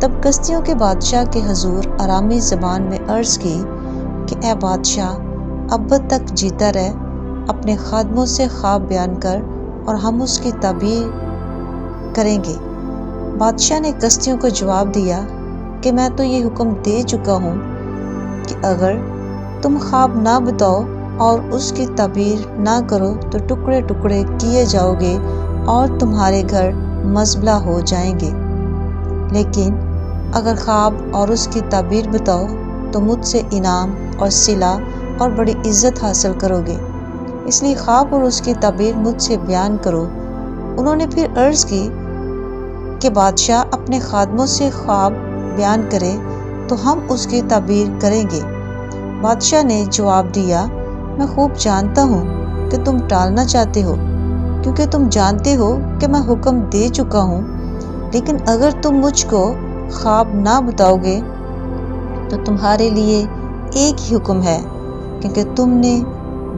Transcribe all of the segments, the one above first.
تب کشتیوں کے بادشاہ کے حضور آرامی زبان میں عرض کی کہ اے بادشاہ، ابد تک جیتا رہ، اپنے خادموں سے خواب بیان کر اور ہم اس کی تعبیر کریں گے۔ بادشاہ نے کشتیوں کو جواب دیا کہ میں تو یہ حکم دے چکا ہوں کہ اگر تم خواب نہ بتاؤ اور اس کی تعبیر نہ کرو تو ٹکڑے ٹکڑے کیے جاؤ گے اور تمہارے گھر مزبلہ ہو جائیں گے، لیکن اگر خواب اور اس کی تعبیر بتاؤ تو مجھ سے انعام اور صلہ اور بڑی عزت حاصل کرو گے، اس لیے خواب اور اس کی تعبیر مجھ سے بیان کرو۔ انہوں نے پھر عرض کی کہ بادشاہ اپنے خادموں سے خواب بیان کرے تو ہم اس کی تعبیر کریں گے۔ بادشاہ نے جواب دیا، میں خوب جانتا ہوں کہ تم ٹالنا چاہتے ہو، کیونکہ تم جانتے ہو کہ میں حکم دے چکا ہوں، لیکن اگر تم مجھ کو خواب نہ بتاؤ گے تو تمہارے لیے ایک ہی حکم ہے، کیونکہ تم نے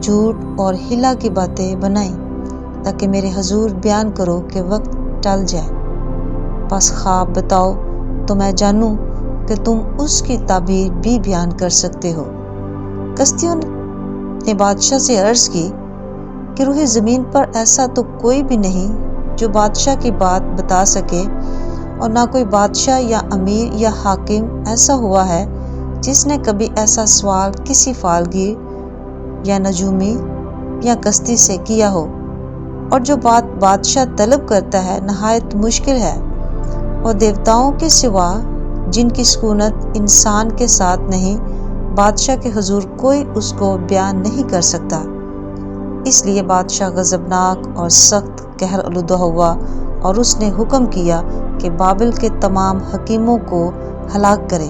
جھوٹ اور ہلا کی باتیں بنائیں تاکہ میرے حضور بیان کرو کہ وقت ٹل جائے۔ بس خواب بتاؤ تو میں جانوں کہ تم اس کی تعبیر بھی بیان کر سکتے ہو۔ کشتیوں نے بادشاہ سے عرض کی کہ روح زمین پر ایسا تو کوئی بھی نہیں جو بادشاہ کی بات بتا سکے، اور نہ کوئی بادشاہ یا امیر یا حاکم ایسا ہوا ہے جس نے کبھی ایسا سوال کسی فالگیر یا نجومی یا کشتی سے کیا ہو، اور جو بات بادشاہ طلب کرتا ہے نہایت مشکل ہے، اور دیوتاؤں کے سوا جن کی سکونت انسان کے ساتھ نہیں، بادشاہ کے حضور کوئی اس کو بیان نہیں کر سکتا۔ اس لیے بادشاہ غضبناک اور سخت قہر آلودہ ہوا اور اس نے حکم کیا کہ بابل کے تمام حکیموں کو ہلاک کرے۔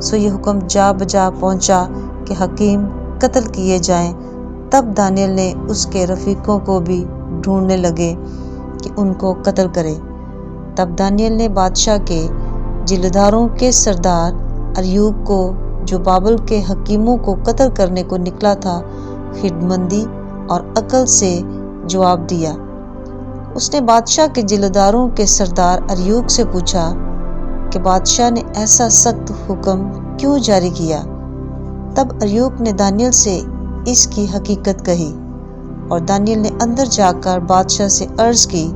سو یہ حکم جا بجا پہنچا کہ حکیم قتل کیے جائیں۔ تب دانیل نے اس کے رفیقوں کو بھی ڈھونڈنے لگے کہ ان کو قتل کرے۔ تب دانیل نے بادشاہ کے جلداروں کے سردار اریوب کو، جو بابل کے حکیموں کو قتل کرنے کو نکلا تھا، خردمندی اور عقل سے جواب دیا۔ اس نے بادشاہ کے جلداروں کے سردار اریوب سے پوچھا کہ بادشاہ نے ایسا سخت حکم کیوں جاری کیا؟ تب اریوب نے دانیل سے اس کی حقیقت کہی، اور دانیل نے اندر جا کر بادشاہ سے عرض کی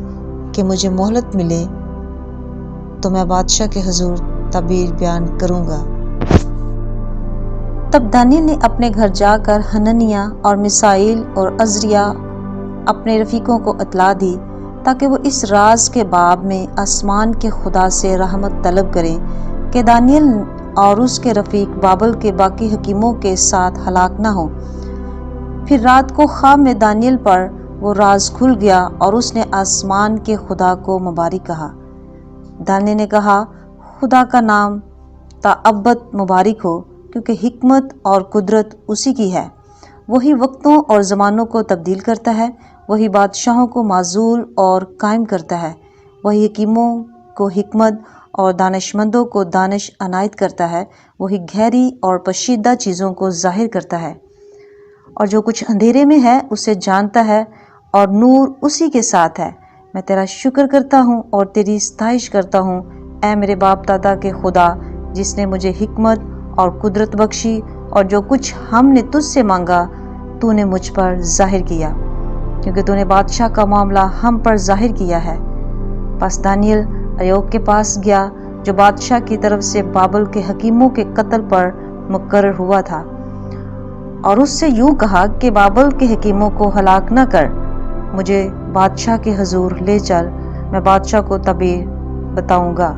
کہ مجھے مہلت ملے تو میں بادشاہ کے حضور تعبیر بیان کروں گا۔ تب دانیل نے اپنے گھر جا کر حننیہ اور میشائیل اور عزریا اپنے رفیقوں کو اطلاع دی تاکہ وہ اس راز کے باب میں آسمان کے خدا سے رحمت طلب کریں کہ دانیل اور اس کے رفیق بابل کے باقی حکیموں کے ساتھ ہلاک نہ ہوں۔ پھر رات کو خواب میں دانیل پر وہ راز کھل گیا اور اس نے آسمان کے خدا کو مبارک کہا۔ دانیل نے کہا، خدا کا نام تا ابد مبارک ہو، کیونکہ حکمت اور قدرت اسی کی ہے۔ وہی وقتوں اور زمانوں کو تبدیل کرتا ہے، وہی بادشاہوں کو معزول اور قائم کرتا ہے، وہی حکیموں کو حکمت اور دانشمندوں کو دانش عنایت کرتا ہے، وہی گہری اور پوشیدہ چیزوں کو ظاہر کرتا ہے، اور جو کچھ اندھیرے میں ہے اسے جانتا ہے، اور نور اسی کے ساتھ ہے۔ میں تیرا شکر کرتا ہوں اور تیری ستائش کرتا ہوں، اے میرے باپ دادا کے خدا، جس نے مجھے حکمت اور قدرت بخشی، اور جو کچھ ہم نے تجھ سے مانگا تو نے مجھ پر ظاہر کیا، کیونکہ تو نے بادشاہ کا معاملہ ہم پر ظاہر کیا ہے۔ پس دانیل اریوب کے پاس گیا جو بادشاہ کی طرف سے بابل کے حکیموں کے قتل پر مقرر ہوا تھا، اور اس سے یوں کہا کہ بابل کے حکیموں کو ہلاک نہ کر، مجھے بادشاہ کے حضور لے چل، میں بادشاہ کو تعبیر بتاؤں گا۔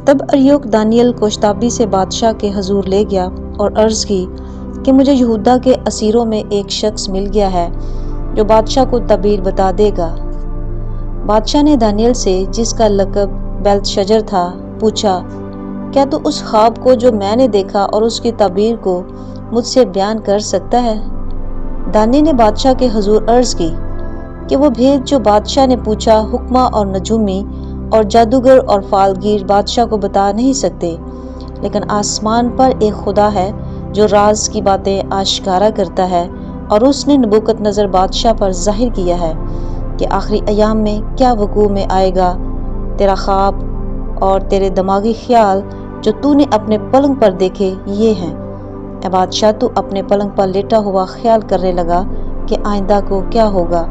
تب اریوب دانیل کو شتابدی سے بادشاہ کے حضور لے گیا اور عرض کی کہ مجھے یہودا کے اسیروں میں ایک شخص مل گیا ہے جو بادشاہ کو تعبیر بتا دے گا۔ بادشاہ نے دانیل سے، جس کا لقب بیلتشجر تھا، پوچھا، کیا تو اس خواب کو جو میں نے دیکھا اور اس کی تعبیر کو مجھ سے بیان کر سکتا ہے؟ دانیل نے بادشاہ کے حضور عرض کی کہ وہ بھید جو بادشاہ نے پوچھا حکمہ اور نجومی اور جادوگر اور فالگیر بادشاہ کو بتا نہیں سکتے، لیکن آسمان پر ایک خدا ہے جو راز کی باتیں آشکارا کرتا ہے، اور اس نے نبوکت نظر بادشاہ پر ظاہر کیا ہے کہ آخری ایام میں کیا وقوع میں آئے گا۔ تیرا خواب اور تیرے دماغی خیال جو تو نے اپنے پلنگ پر دیکھے یہ ہیں۔ اے بادشاہ، تو اپنے پلنگ پر لیٹا ہوا خیال کرنے لگا کہ آئندہ کو کیا ہوگا،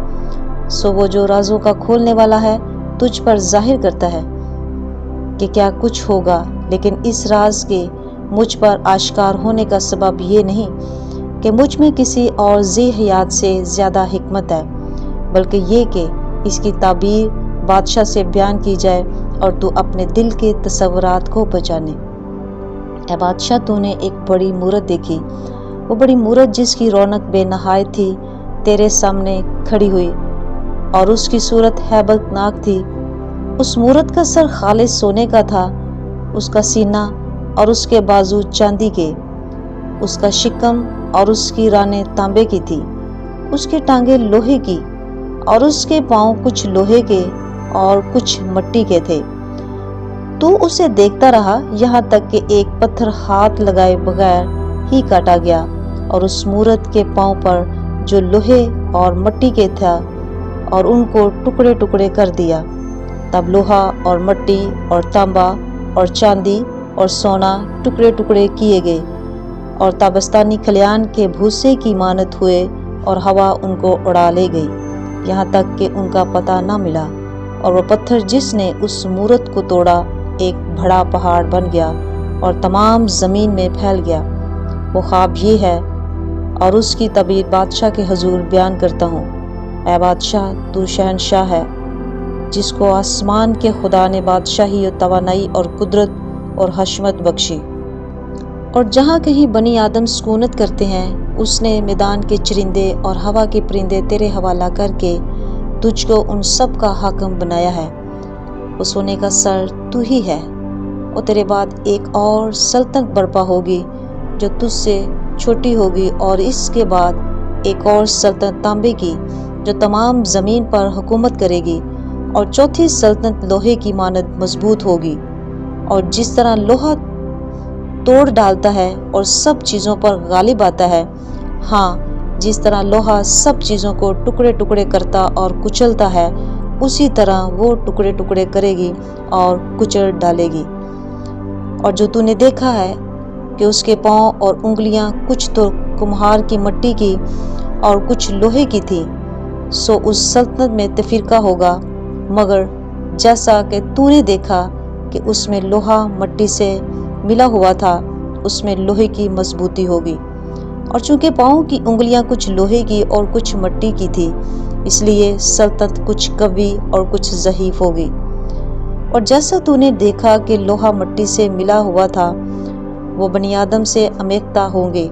سو وہ جو رازوں کا کھولنے والا ہے تجھ پر ظاہر کرتا ہے کہ کیا کچھ ہوگا، لیکن اس راز کے مجھ پر آشکار ہونے کا سبب یہ نہیں کہ مجھ میں کسی اور ذی حیات سے زیادہ حکمت ہے، بلکہ یہ کہ اس کی تعبیر بادشاہ سے بیان کی جائے اور تو اپنے دل کے تصورات کو پہچانے۔ اے بادشاہ، تو نے ایک بڑی مورت دیکھی، وہ بڑی مورت جس کی رونق بے نہایت تھی تیرے سامنے کھڑی ہوئی، اور اس کی صورت ہیبت ناک تھی۔ اس مورت کا سر خالص سونے کا تھا، اس کا سینہ اور اس کے بازو چاندی کے، اس کا شکم اور اس کی رانیں تانبے کی تھی، اس کی ٹانگیں لوہے کی اور اس کے پاؤں کچھ لوہے کے اور کچھ مٹی کے تھے۔ تو اسے دیکھتا رہا یہاں تک کہ ایک پتھر ہاتھ لگائے بغیر ہی کاٹا گیا اور اس مورت کے پاؤں پر جو لوہے اور مٹی کے تھا اور ان کو ٹکڑے ٹکڑے کر دیا۔ تب لوہا اور مٹی اور تانبا اور چاندی اور سونا ٹکڑے ٹکڑے کیے گئے اور تابستانی کھلیان کے بھوسے کی مانند ہوئے اور ہوا ان کو اڑا لے گئی، یہاں تک کہ ان کا پتہ نہ ملا، اور وہ پتھر جس نے اس مورت کو توڑا ایک بڑا پہاڑ بن گیا اور تمام زمین میں پھیل گیا۔ وہ خواب یہ ہے اور اس کی تعبیر بادشاہ کے حضور بیان کرتا ہوں۔ اے بادشاہ، تو شہنشاہ ہے جس کو آسمان کے خدا نے بادشاہی اور توانائی اور قدرت اور حشمت بخشی، اور جہاں کہیں بنی آدم سکونت کرتے ہیں اس نے میدان کے چرندے اور ہوا کے پرندے تیرے حوالہ کر کے تجھ کو ان سب کا حاکم بنایا ہے۔ وہ سونے کا سر تو ہی ہے، اور تیرے بعد ایک اور سلطنت برپا ہوگی جو تجھ سے چھوٹی ہوگی، اور اس کے بعد ایک اور سلطنت تانبے کی جو تمام زمین پر حکومت کرے گی، اور چوتھی سلطنت لوہے کی مانند مضبوط ہوگی، اور جس طرح لوہا توڑ ڈالتا ہے اور سب چیزوں پر غالب آتا ہے، ہاں جس طرح لوہا سب چیزوں کو ٹکڑے ٹکڑے کرتا اور کچلتا ہے، اسی طرح وہ ٹکڑے ٹکڑے کرے گی اور کچل ڈالے گی۔ اور جو تو نے دیکھا ہے کہ اس کے پاؤں اور انگلیاں کچھ تو کمہار کی مٹی کی اور کچھ لوہے کی تھی، سو اس سلطنت میں تفرقہ ہوگا، مگر جیسا کہ تو نے دیکھا کہ اس میں لوہا مٹی سے ملا ہوا تھا، اس میں لوہے کی مضبوطی ہوگی، اور چونکہ پاؤں کی انگلیاں کچھ لوہے کی اور کچھ مٹی کی تھی، اس لیے سلطنت کچھ قوی اور کچھ ضعیف ہوگی۔ اور جیسا تو نے دیکھا کہ لوہا مٹی سے ملا ہوا تھا، وہ بنی آدم سے آمیختہ ہوں گے،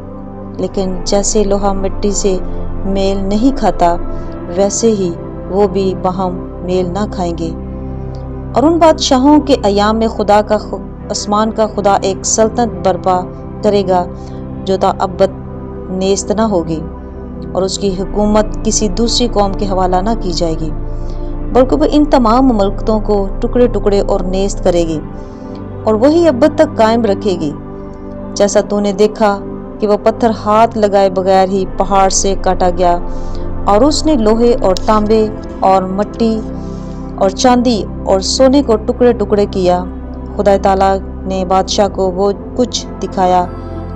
لیکن جیسے لوہا مٹی سے میل نہیں کھاتا، ویسے ہی وہ بھی باہم میل نہ کھائیں گے۔ اور ان بادشاہوں کے ایام میں خدا کا آسمان کا خدا ایک سلطنت برپا کرے گا جو تا ابد نیست نہ ہوگی، اور اس کی حکومت کسی دوسری قوم کے حوالہ نہ کی جائے گی، بلکہ وہ ان تمام مملکتوں کو ٹکڑے ٹکڑے اور نیست کرے گی اور وہی ابد تک قائم رکھے گی۔ جیسا تو نے دیکھا کہ وہ پتھر ہاتھ لگائے بغیر ہی پہاڑ سے کاٹا گیا، اور اس نے لوہے اور تانبے اور مٹی اور چاندی اور سونے کو ٹکڑے ٹکڑے کیا۔ خدا تعالیٰ نے بادشاہ کو وہ کچھ دکھایا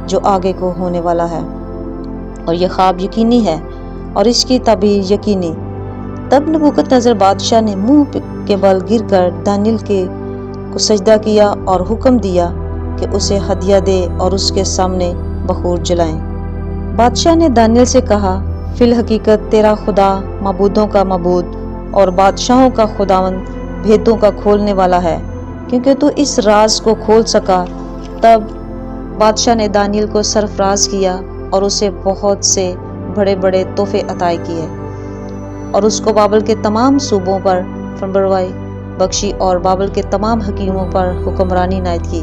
جو آگے کو ہونے والا ہے، اور یہ خواب یقینی ہے اور اس کی تعبیر یقینی۔ تب نبوکت نظر بادشاہ نے منہ کے بل گر کر دانیل کو سجدہ کیا اور حکم دیا کہ اسے ہدیہ دے اور اس کے سامنے بخور جلائیں۔ بادشاہ نے دانیل سے کہا، فی الحقیقت تیرا خدا معبودوں کا معبود اور بادشاہوں کا خداوند بھیدوں کا کھولنے والا ہے، کیونکہ تو اس راز کو کھول سکا۔ تب بادشاہ نے دانیل کو سرفراز کیا اور اسے بہت سے بڑے بڑے تحفے عطا کیے، اور اس کو بابل کے تمام صوبوں پر فرمانروائی بخشی اور بابل کے تمام حکیموں پر حکمرانی عنایت کی۔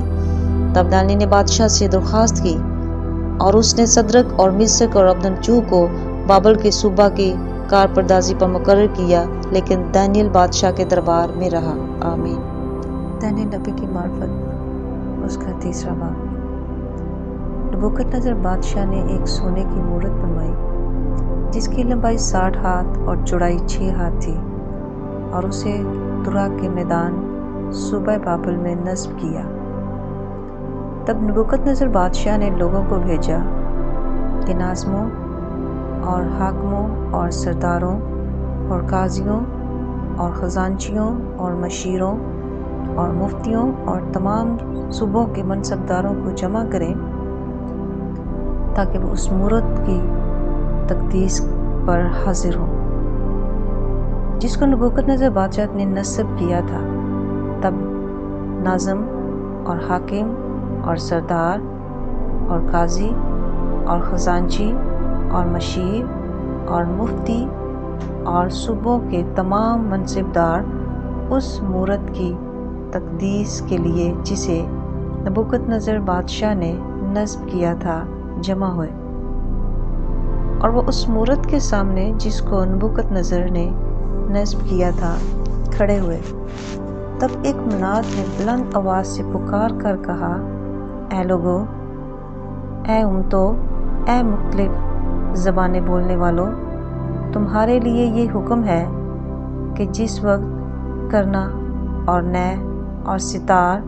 تب دانیل نے بادشاہ سے درخواست کی، اور اس نے صدرک اور میشک اور عبدنجو کو بابل کے صوبہ کی کارپردازی پر مقرر کیا، لیکن دانیل بادشاہ کے دربار میں رہا۔ آمین۔ دانیل نبی کی معرفت، اس کا تیسرا باب۔ نبوکت نظر بادشاہ نے ایک سونے کی مورت بنوائی جس کی لمبائی 60 ہاتھ اور چوڑائی 6 ہاتھ تھی، اور اسے ترا کے میدان صوبہ بابل میں نصب کیا۔ تب نبوکدنضر بادشاہ نے لوگوں کو بھیجا کہ ناظموں اور حاکموں اور سرداروں اور قاضیوں اور خزانچیوں اور مشیروں اور مفتیوں اور تمام صوبوں کے منصبداروں کو جمع کریں تاکہ وہ اس مورت کی تقدیس پر حاضر ہوں جس کو نبوکدنضر بادشاہ نے نصب کیا تھا۔ تب ناظم اور حاکم اور سردار اور قاضی اور خزانچی اور مشیر اور مفتی اور صوبوں کے تمام منصبدار اس مورت کی تقدیس کے لیے جسے نبوکدنضر بادشاہ نے نصب کیا تھا جمع ہوئے، اور وہ اس مورت کے سامنے جس کو نبوکدنضر نے نصب کیا تھا کھڑے ہوئے۔ تب ایک مناد نے بلند آواز سے پکار کر کہا، اے لوگو، اے امتوں، اے مختلف زبانیں بولنے والوں، تمہارے لیے یہ حکم ہے کہ جس وقت کرنا اور نے اور ستار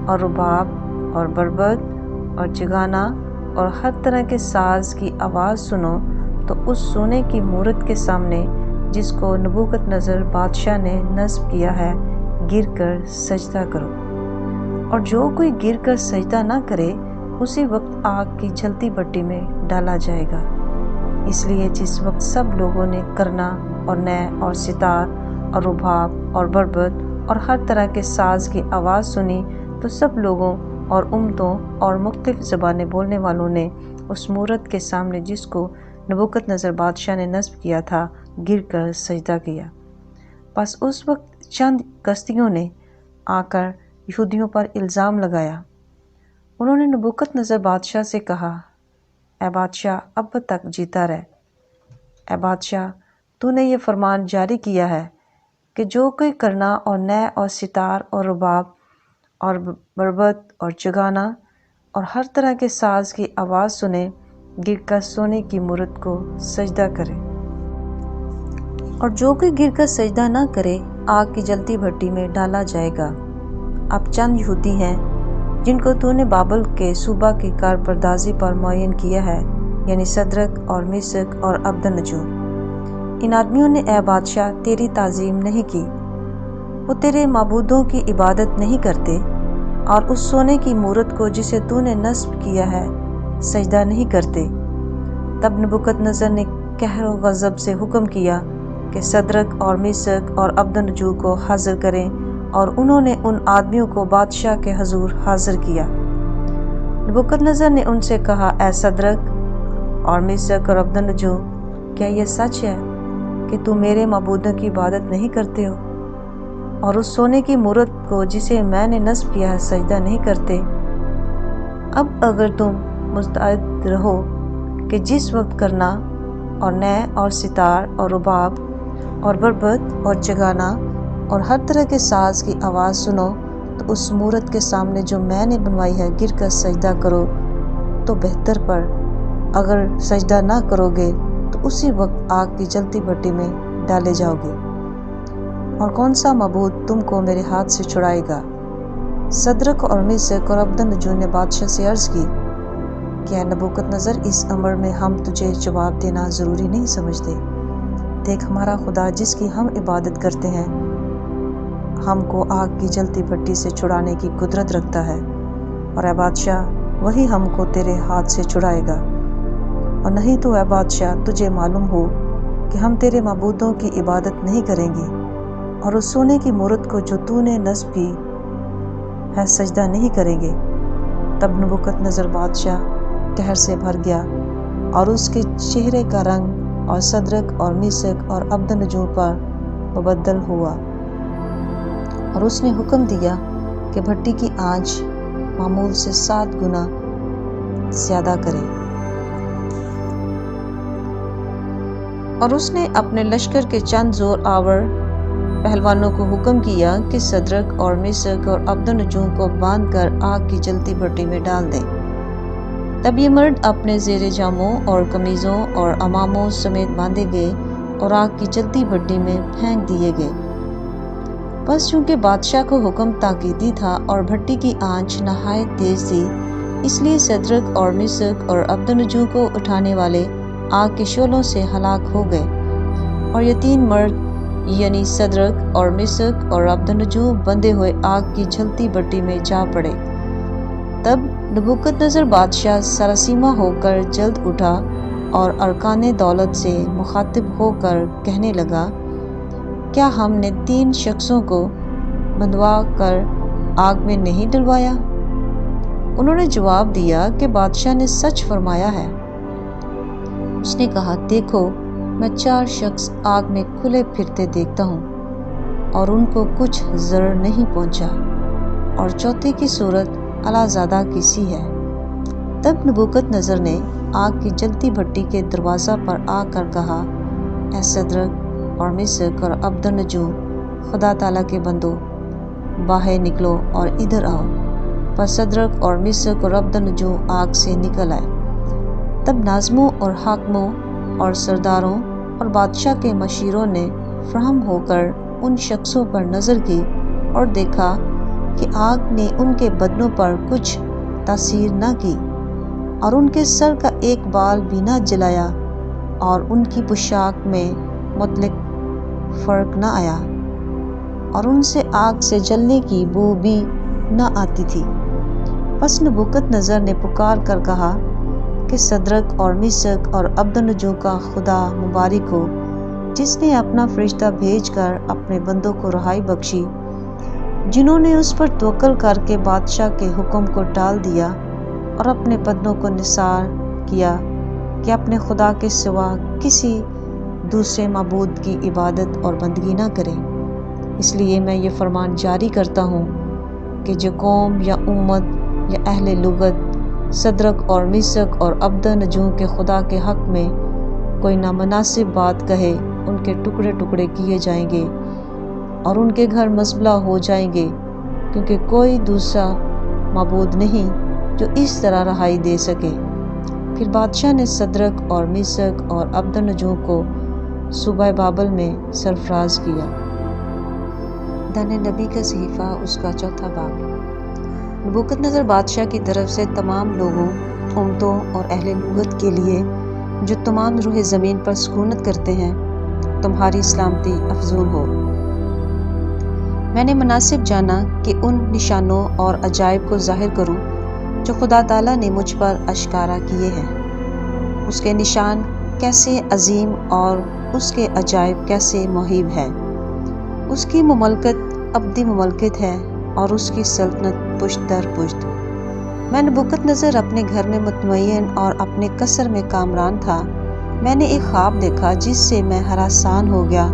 اور رباب اور بربط اور جگانا اور ہر طرح کے ساز کی آواز سنو تو اس سونے کی مورت کے سامنے جس کو نبوکدنضر بادشاہ نے نصب کیا ہے گر کر سجدہ کرو، اور جو کوئی گر کر سجدہ نہ کرے اسی وقت آگ کی جلتی بھٹی میں ڈالا جائے گا۔ اس لیے جس وقت سب لوگوں نے کرنا اور نے اور ستار اور رباب اور بربط اور ہر طرح کے ساز کی آواز سنی تو سب لوگوں اور امتوں اور مختلف زبانیں بولنے والوں نے اس مورت کے سامنے جس کو نبوکدنضر بادشاہ نے نصب کیا تھا گر کر سجدہ کیا۔ بس اس وقت چند کسیوں نے آ کر یہودیوں پر الزام لگایا۔ انہوں نے نبوکدنضر بادشاہ سے کہا، اے بادشاہ اب تک جیتا رہ۔ اے بادشاہ، تو نے یہ فرمان جاری کیا ہے کہ جو کوئی کرنا اور نے اور ستار اور رباب اور بربط اور جگانا اور ہر طرح کے ساز کی آواز سنے گر کر سونے کی مورت کو سجدہ کرے، اور جو کوئی گر کر سجدہ نہ کرے آگ کی جلتی بھٹی میں ڈالا جائے گا۔ اب چند یہودی ہیں جن کو تو نے بابل کے صوبہ کی کارپردازی پر معین کیا ہے، یعنی صدرک اور میشک اور عبدنجو۔ ان آدمیوں نے اے بادشاہ تیری تعظیم نہیں کی، وہ تیرے معبودوں کی عبادت نہیں کرتے اور اس سونے کی مورت کو جسے تو نے نصب کیا ہے سجدہ نہیں کرتے۔ تب نبوکدنضر نے قہر و غضب سے حکم کیا کہ صدرک اور میشک اور عبدنجو کو حاضر کریں، اور انہوں نے ان آدمیوں کو بادشاہ کے حضور حاضر کیا۔ نبوکدنضر نے ان سے کہا، اے صدرک اور میشک اور عبدنجو، کیا یہ سچ ہے کہ تم میرے معبودوں کی عبادت نہیں کرتے ہو اور اس سونے کی مورت کو جسے میں نے نصب کیا ہے سجدہ نہیں کرتے؟ اب اگر تم مستعد رہو کہ جس وقت کرنا اور نے اور ستار اور رباب اور بربط اور جگانا اور ہر طرح کے ساز کی آواز سنو تو اس مورت کے سامنے جو میں نے بنوائی ہے گر کر سجدہ کرو تو بہتر، پر اگر سجدہ نہ کرو گے تو اسی وقت آگ کی جلتی بھٹی میں ڈالے جاؤ گے، اور کون سا معبود تم کو میرے ہاتھ سے چھڑائے گا؟ صدرک اور میشک اور عبدنجو نے بادشاہ سے عرض کی کہ اے نبوکدنضر، اس امر میں ہم تجھے جواب دینا ضروری نہیں سمجھتے۔ دیکھ، ہمارا خدا جس کی ہم عبادت کرتے ہیں ہم کو آگ کی جلتی بھٹی سے چھڑانے کی قدرت رکھتا ہے، اور اے بادشاہ وہی ہم کو تیرے ہاتھ سے چھڑائے گا، اور نہیں تو اے بادشاہ تجھے معلوم ہو کہ ہم تیرے معبودوں کی عبادت نہیں کریں گے اور اس سونے کی مورت کو جو تو نے نصب کی ہے سجدہ نہیں کریں گے۔ تب نبوکدنضر بادشاہ قہر سے بھر گیا اور اس کے چہرے کا رنگ اور صدرک اور میشک اور عبدنجو پر مبدل ہوا، اور اس نے حکم دیا کہ بھٹی کی آنچ معمول سے 7 گنا زیادہ کرے، اور اس نے اپنے لشکر کے چند زور آور پہلوانوں کو حکم کیا کہ صدرک اور میشک اور عبدنجو کو باندھ کر آگ کی جلتی بھٹی میں ڈال دیں۔ تب یہ مرد اپنے زیر جاموں اور قمیضوں اور عماموں سمیت باندھے گئے اور آگ کی جلتی بھٹی میں پھینک دیے گئے۔ بس چونکہ بادشاہ کو حکم تاکیدی تھا اور بھٹی کی آنچ نہایت تیز تھی، اس لیے صدرک اور مسک اور عبدالنجو کو اٹھانے والے آگ کے شعلوں سے ہلاک ہو گئے، اور یہ تین مرد یعنی صدرک اور مسک اور عبدالنجو بندھے ہوئے آگ کی جلتی بھٹی میں جا پڑے۔ تب نبوکدنضر بادشاہ سراسیمہ ہو کر جلد اٹھا اور ارکان دولت سے مخاطب ہو کر کہنے لگا، کیا ہم نے تین شخصوں کو بندھوا کر آگ میں نہیں ڈلوایا؟ انہوں نے جواب دیا کہ بادشاہ نے سچ فرمایا ہے۔ اس نے کہا، دیکھو، میں 4 شخص آگ میں کھلے پھرتے دیکھتا ہوں اور ان کو کچھ ضرر نہیں پہنچا، اور چوتھے کی صورت اعلیٰ کی سی ہے۔ تب نبوکدنضر نے آگ کی جلتی بھٹی کے دروازہ پر آ کر کہا، اے صدرک اور مسک اور عبدالنجو، خدا تعالیٰ کے بندو، باہر نکلو اور ادھر آؤ۔ پس صدرک اور مسک اور عبدالنجو آگ سے نکل آئے۔ تب ناظموں اور حاکموں اور سرداروں اور بادشاہ کے مشیروں نے فراہم ہو کر ان شخصوں پر نظر کی اور دیکھا کہ آگ نے ان کے بدنوں پر کچھ تاثیر نہ کی، اور ان کے سر کا ایک بال بھی نہ جلایا، اور ان کی پوشاک میں مطلق فرق نہ آیا، اور ان سے آگ سے جلنے کی بو بھی نہ آتی تھی۔ پس نبوکدنضر نے پکار کر کہا کہ صدرک اور مسک اور عبدالنجو کا خدا مبارک ہو، جس نے اپنا فرشتہ بھیج کر اپنے بندوں کو رہائی بخشی، جنہوں نے اس پر توکل کر کے بادشاہ کے حکم کو ٹال دیا اور اپنے بدنوں کو نثار کیا کہ اپنے خدا کے سوا کسی دوسرے معبود کی عبادت اور بندگی نہ کریں۔ اس لیے میں یہ فرمان جاری کرتا ہوں کہ جو قوم یا امت یا اہل لغت صدرک اور مسک اور عبدالنجو کے خدا کے حق میں کوئی نامناسب بات کہے، ان کے ٹکڑے ٹکڑے کیے جائیں گے اور ان کے گھر مزبلہ ہو جائیں گے، کیونکہ کوئی دوسرا معبود نہیں جو اس طرح رہائی دے سکے۔ پھر بادشاہ نے صدرک اور مسک اور عبدالنجو کو صوبہ بابل میں سرفراز کیا۔ دانیہ نبی کا صحیفہ، اس کا 4واں باب۔ نبوکدنضر بادشاہ کی طرف سے تمام لوگوں، امتوں اور اہل لغت کے لیے جو تمام روح زمین پر سکونت کرتے ہیں، تمہاری سلامتی افزون ہو۔ میں نے مناسب جانا کہ ان نشانوں اور عجائب کو ظاہر کروں جو خدا تعالیٰ نے مجھ پر اشکارا کیے ہیں۔ اس کے نشان کیسے عظیم اور اس کے عجائب کیسے مہیب ہے۔ اس کی مملکت ابدی مملکت ہے اور اس کی سلطنت پشت در پشت۔ میں نبوکدنضر اپنے گھر میں مطمئن اور اپنے قصر میں کامران تھا۔ میں نے ایک خواب دیکھا جس سے میں ہراسان ہو گیا،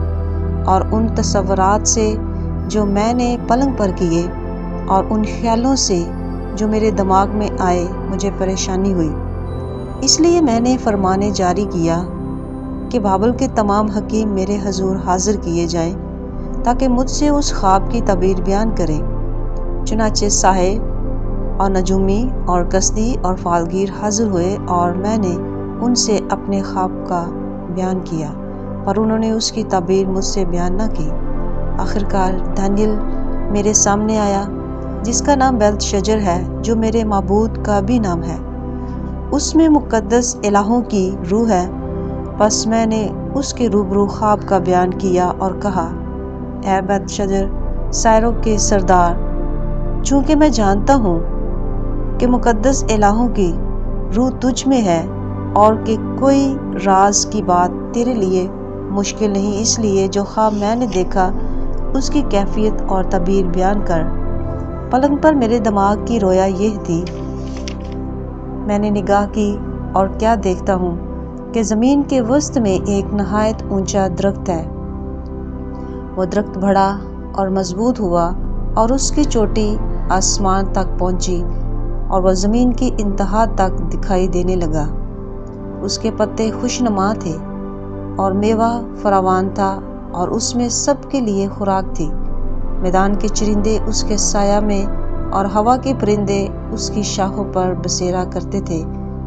اور ان تصورات سے جو میں نے پلنگ پر کیے اور ان خیالوں سے جو میرے دماغ میں آئے مجھے پریشانی ہوئی۔ اس لیے میں نے فرمانے جاری کیا کہ بابل کے تمام حکیم میرے حضور حاضر کیے جائیں تاکہ مجھ سے اس خواب کی تعبیر بیان کریں۔ چنانچہ ساحر اور نجومی اور قصدی اور فالگیر حاضر ہوئے، اور میں نے ان سے اپنے خواب کا بیان کیا، پر انہوں نے اس کی تعبیر مجھ سے بیان نہ کی۔ آخرکار دانیل میرے سامنے آیا، جس کا نام بیلتشجر ہے، جو میرے معبود کا بھی نام ہے۔ اس میں مقدس الہوں کی روح ہے۔ پس میں نے اس کے روبرو خواب کا بیان کیا اور کہا، اے بیلتشجر، ساحروں کے سردار، چونکہ میں جانتا ہوں کہ مقدس الہوں کی روح تجھ میں ہے اور کہ کوئی راز کی بات تیرے لیے مشکل نہیں، اس لیے جو خواب میں نے دیکھا اس کی کیفیت اور تعبیر بیان کر۔ پلنگ پر میرے دماغ کی رویا یہ تھی، میں نے نگاہ کی اور کیا دیکھتا ہوں کہ زمین کے وسط میں ایک نہایت اونچا درخت ہے۔ وہ درخت بڑھا اور مضبوط ہوا اور اس کی چوٹی آسمان تک پہنچی اور وہ زمین کی انتہا تک دکھائی دینے لگا۔ اس کے پتے خوشنما تھے اور میوہ فراوان تھا، اور اس میں سب کے لیے خوراک تھی۔ میدان کے چرندے اس کے سایہ میں اور ہوا کے پرندے اس کی شاخوں پر بسیرا کرتے تھے،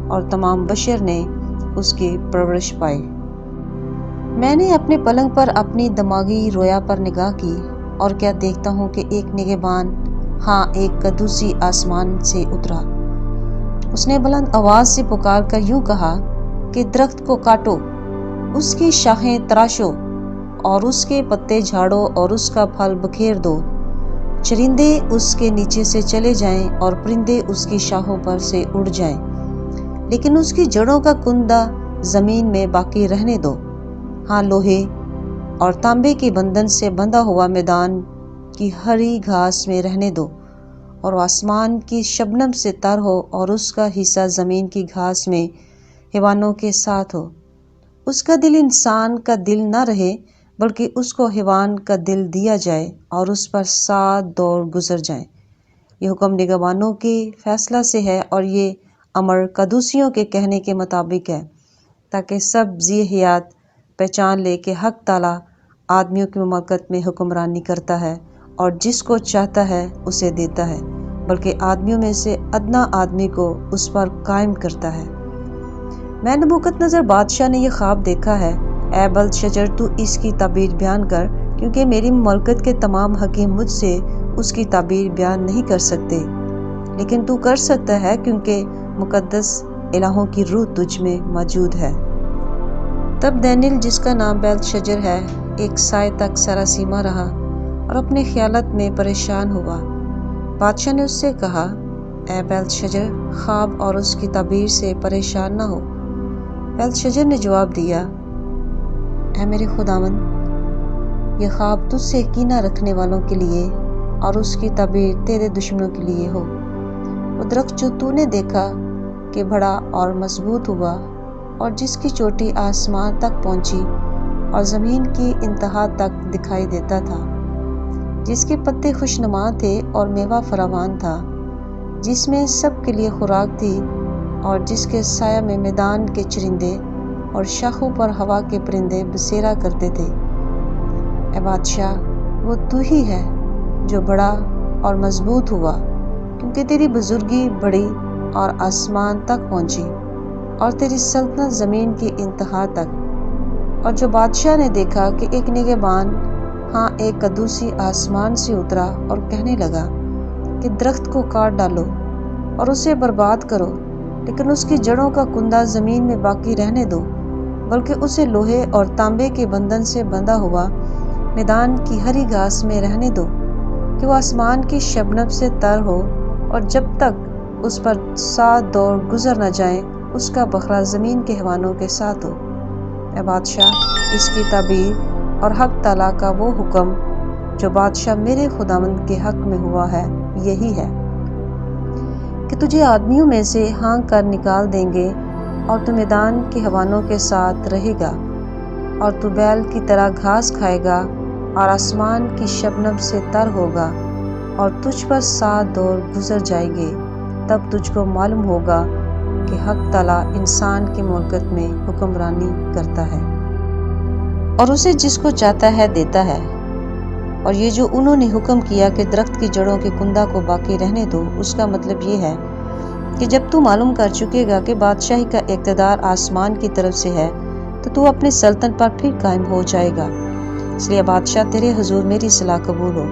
اور تمام بشر نے اس کی پرورش پائی۔ میں نے اپنے پلنگ پر اپنی دماغی رویا پر نگاہ کی اور کیا دیکھتا ہوں کہ ایک نگہبان، ہاں ایک قدوسی آسمان سے اترا۔ اس نے بلند آواز سے پکار کر یوں کہا کہ درخت کو کاٹو، اس کی شاخیں تراشو اور اس کے پتے جھاڑو اور اس کا پھل بکھیر دو۔ چرندے اس کے نیچے سے چلے جائیں اور پرندے اس کی شاخوں پر سے اڑ جائیں، لیکن اس کی جڑوں کا کندہ زمین میں باقی رہنے دو۔ ہاں لوہے اور تانبے کے بندھن سے بندھا ہوا میدان کی ہری گھاس میں رہنے دو، اور آسمان کی شبنم سے تر ہو اور اس کا حصہ زمین کی گھاس میں حیوانوں کے ساتھ ہو۔ اس کا دل انسان کا دل نہ رہے، بلکہ اس کو حیوان کا دل دیا جائے اور اس پر 7 دور گزر جائیں۔ یہ حکم نگہبانوں کے فیصلہ سے ہے اور یہ امر قدوسیوں کے کہنے کے مطابق ہے، تاکہ سب ذی حیات پہچان لے کہ حق تعالیٰ آدمیوں کی مملکت میں حکمرانی کرتا ہے اور جس کو چاہتا ہے اسے دیتا ہے، بلکہ آدمیوں میں سے ادنا آدمی کو اس پر قائم کرتا ہے۔ میں نبوکت نظر بادشاہ نے یہ خواب دیکھا ہے۔ اے بلتشجر، تو اس کی تعبیر بیان کر، کیونکہ میری مملکت کے تمام حکیم مجھ سے اس کی تعبیر بیان نہیں کر سکتے، لیکن تو کر سکتا ہے کیونکہ مقدس الہوں کی روح تجھ میں موجود ہے۔ تب دانیل، جس کا نام بیلتشجر ہے، ایک سائے تک سراسیمہ رہا اور اپنے خیالات میں پریشان ہوا۔ بادشاہ نے اس سے کہا، اے بیلتشجر، خواب اور اس کی تعبیر سے پریشان نہ ہو۔ بیلتشجر نے جواب دیا، اے میرے خداوند، یہ خواب تجھ سے کینہ رکھنے والوں کے لیے اور اس کی تعبیر تیرے دشمنوں کے لیے ہو۔ وہ درخت جو تو نے دیکھا کہ بڑا اور مضبوط ہوا اور جس کی چوٹی آسمان تک پہنچی اور زمین کی انتہا تک دکھائی دیتا تھا، جس کے پتے خوشنما تھے اور میوہ فراوان تھا، جس میں سب کے لیے خوراک تھی اور جس کے سایہ میں میدان کے چرندے اور شاخوں پر ہوا کے پرندے بسیرا کرتے تھے۔ اے بادشاہ، وہ تو ہی ہے جو بڑا اور مضبوط ہوا، کیونکہ تیری بزرگی بڑی اور آسمان تک پہنچی اور تیری سلطنت زمین کی انتہا تک۔ اور جو بادشاہ نے دیکھا کہ ایک نگہبان، ہاں ایک قدوسی آسمان سے اترا اور کہنے لگا کہ درخت کو کاٹ ڈالو اور اسے برباد کرو، لیکن اس کی جڑوں کا کندہ زمین میں باقی رہنے دو، بلکہ اسے لوہے اور تانبے کے بندھن سے بندھا ہوا میدان کی ہری گھاس میں رہنے دو، کہ وہ آسمان کی شبنم سے تر ہو، اور جب تک اس پر 7 دور گزر نہ جائیں اس کا بکھرا زمین کے حیوانوں کے ساتھ ہو۔ اے بادشاہ، اس کی تعبیر اور حق تعالیٰ کا وہ حکم جو بادشاہ میرے خداوند کے حق میں ہوا ہے یہی ہے کہ تجھے آدمیوں میں سے ہانک کر نکال دیں گے اور تو میدان کے حیوانوں کے ساتھ رہے گا، اور تو بیل کی طرح گھاس کھائے گا اور آسمان کی شبنم سے تر ہوگا، اور تجھ پر 7 دور گزر جائیں گے۔ تب تجھ کو معلوم ہوگا کہ حق تعالیٰ انسان کی مملکت میں حکمرانی کرتا ہے اور اسے جس کو چاہتا ہے دیتا ہے۔ اور یہ جو انہوں نے حکم کیا کہ درخت کی جڑوں کے کندہ کو باقی رہنے دو، اس کا مطلب یہ ہے کہ جب تو معلوم کر چکے گا کہ بادشاہی کا اقتدار آسمان کی طرف سے ہے، تو تو اپنے سلطنت پر پھر قائم ہو جائے گا۔ اس لیے بادشاہ، تیرے حضور میری صلاح قبول ہو،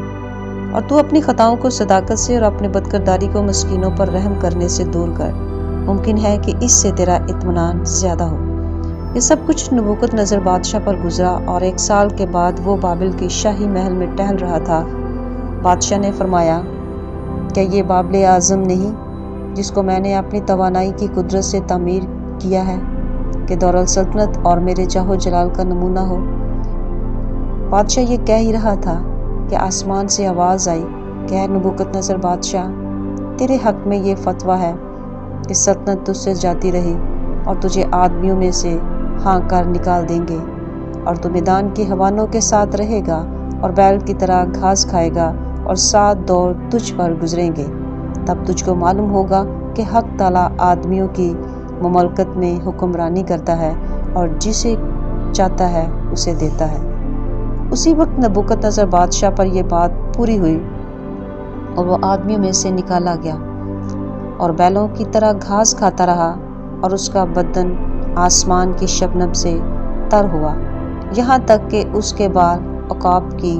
اور تو اپنی خطاؤں کو صداقت سے اور اپنے بدکرداری کو مسکینوں پر رحم کرنے سے دور کر۔ ممکن ہے کہ اس سے تیرا اطمینان زیادہ ہو۔ یہ سب کچھ نبوکت نظر بادشاہ پر گزرا، اور 1 سال کے بعد وہ بابل کے شاہی محل میں ٹہل رہا تھا۔ بادشاہ نے فرمایا، کیا یہ بابل اعظم نہیں جس کو میں نے اپنی توانائی کی قدرت سے تعمیر کیا ہے کہ دارالسلطنت اور میرے جاہ و جلال کا نمونہ ہو؟ بادشاہ یہ کہہ ہی رہا تھا کہ آسمان سے آواز آئی کہ اے نبوکت نظر بادشاہ، تیرے حق میں یہ فتویٰ ہے کہ سلطنت تجھ سے جاتی رہی اور تجھے آدمیوں میں سے ہانک کر نکال دیں گے، اور تو میدان کے حیوانوں کے ساتھ رہے گا اور بیل کی طرح گھاس کھائے گا، اور 7 دور تجھ پر گزریں گے۔ تب تجھ کو معلوم ہوگا کہ حق تعالیٰ آدمیوں کی مملکت میں حکمرانی کرتا ہے اور جسے چاہتا ہے اسے دیتا ہے۔ اسی وقت نبوکت نظر بادشاہ پر یہ بات پوری ہوئی، اور وہ آدمیوں میں سے نکالا گیا اور بیلوں کی طرح گھاس کھاتا رہا، اور اس کا بدن آسمان کی شبنم سے تر ہوا، یہاں تک کہ اس کے بال عقاب کی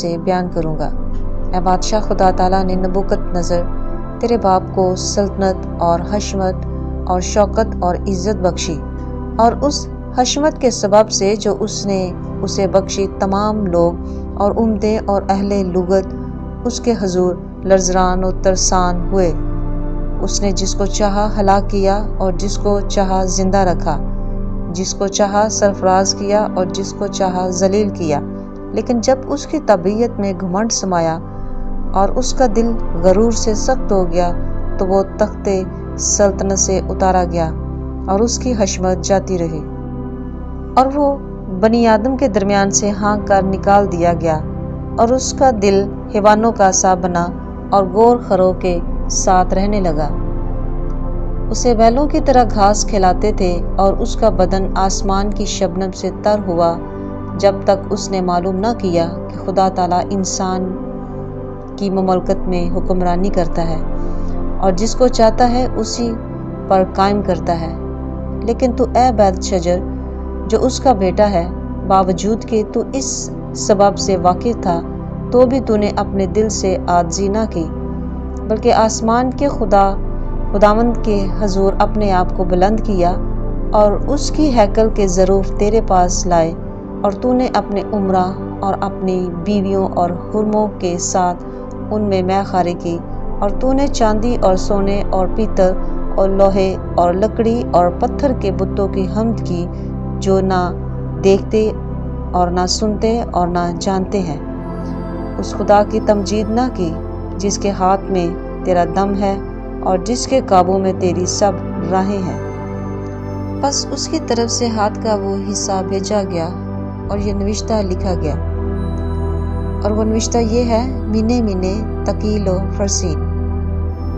سے بیان کروں گا۔ اے بادشاہ، خدا تعالیٰ نے نبوکت نظر تیرے باپ کو سلطنت اور حشمت اور شوکت اور عزت بخشی، اور اس حشمت کے سبب سے جو اس نے اسے بخشی تمام لوگ اور عمدے اور اہل لغت اس کے حضور لرزان و ترسان ہوئے۔ اس نے جس کو چاہا ہلاک کیا اور جس کو چاہا زندہ رکھا، جس کو چاہا سرفراز کیا اور جس کو چاہا ذلیل کیا۔ لیکن جب اس کی طبیعت میں گھمنڈ سمایا اور اس کا دل غرور سے سخت ہو گیا تو وہ تخت سلطنت سے اتارا گیا اور اس کی حشمت جاتی رہی، اور وہ بنی آدم کے درمیان سے ہانک کر نکال دیا گیا، اور اس کا دل حیوانوں کا سا بنا اور گور خروں کے ساتھ رہنے لگا۔ اسے بیلوں کی طرح گھاس کھلاتے تھے اور اس کا بدن آسمان کی شبنم سے تر ہوا، جب تک اس نے معلوم نہ کیا کہ خدا تعالیٰ انسان کی مملکت میں حکمرانی کرتا ہے اور جس کو چاہتا ہے اسی پر قائم کرتا ہے۔ لیکن تو اے بیلشجر، جو اس کا بیٹا ہے، باوجود کہ تو اس سبب سے واقف تھا، تو بھی تو نے اپنے دل سے عاجزی نہ کی، بلکہ آسمان کے خداوند کے حضور اپنے آپ کو بلند کیا اور اس کی ہیکل کے ظروف تیرے پاس لائے، اور تو نے اپنے امراء اور اپنی بیویوں اور حرموں کے ساتھ ان میں مے خواری کی، اور تو نے چاندی اور سونے اور پیتل اور لوہے اور لکڑی اور پتھر کے بتوں کی حمد کی، جو نہ دیکھتے اور نہ سنتے اور نہ جانتے ہیں۔ اس خدا کی تمجید نہ کی جس کے ہاتھ میں تیرا دم ہے اور جس کے قابو میں تیری سب راہیں ہیں۔ بس اس کی طرف سے ہاتھ کا وہ حصہ بھیجا گیا اور یہ نوشتہ لکھا گیا، اور وہ نوشتہ یہ ہے: مینے مینے تکیل و فرسین۔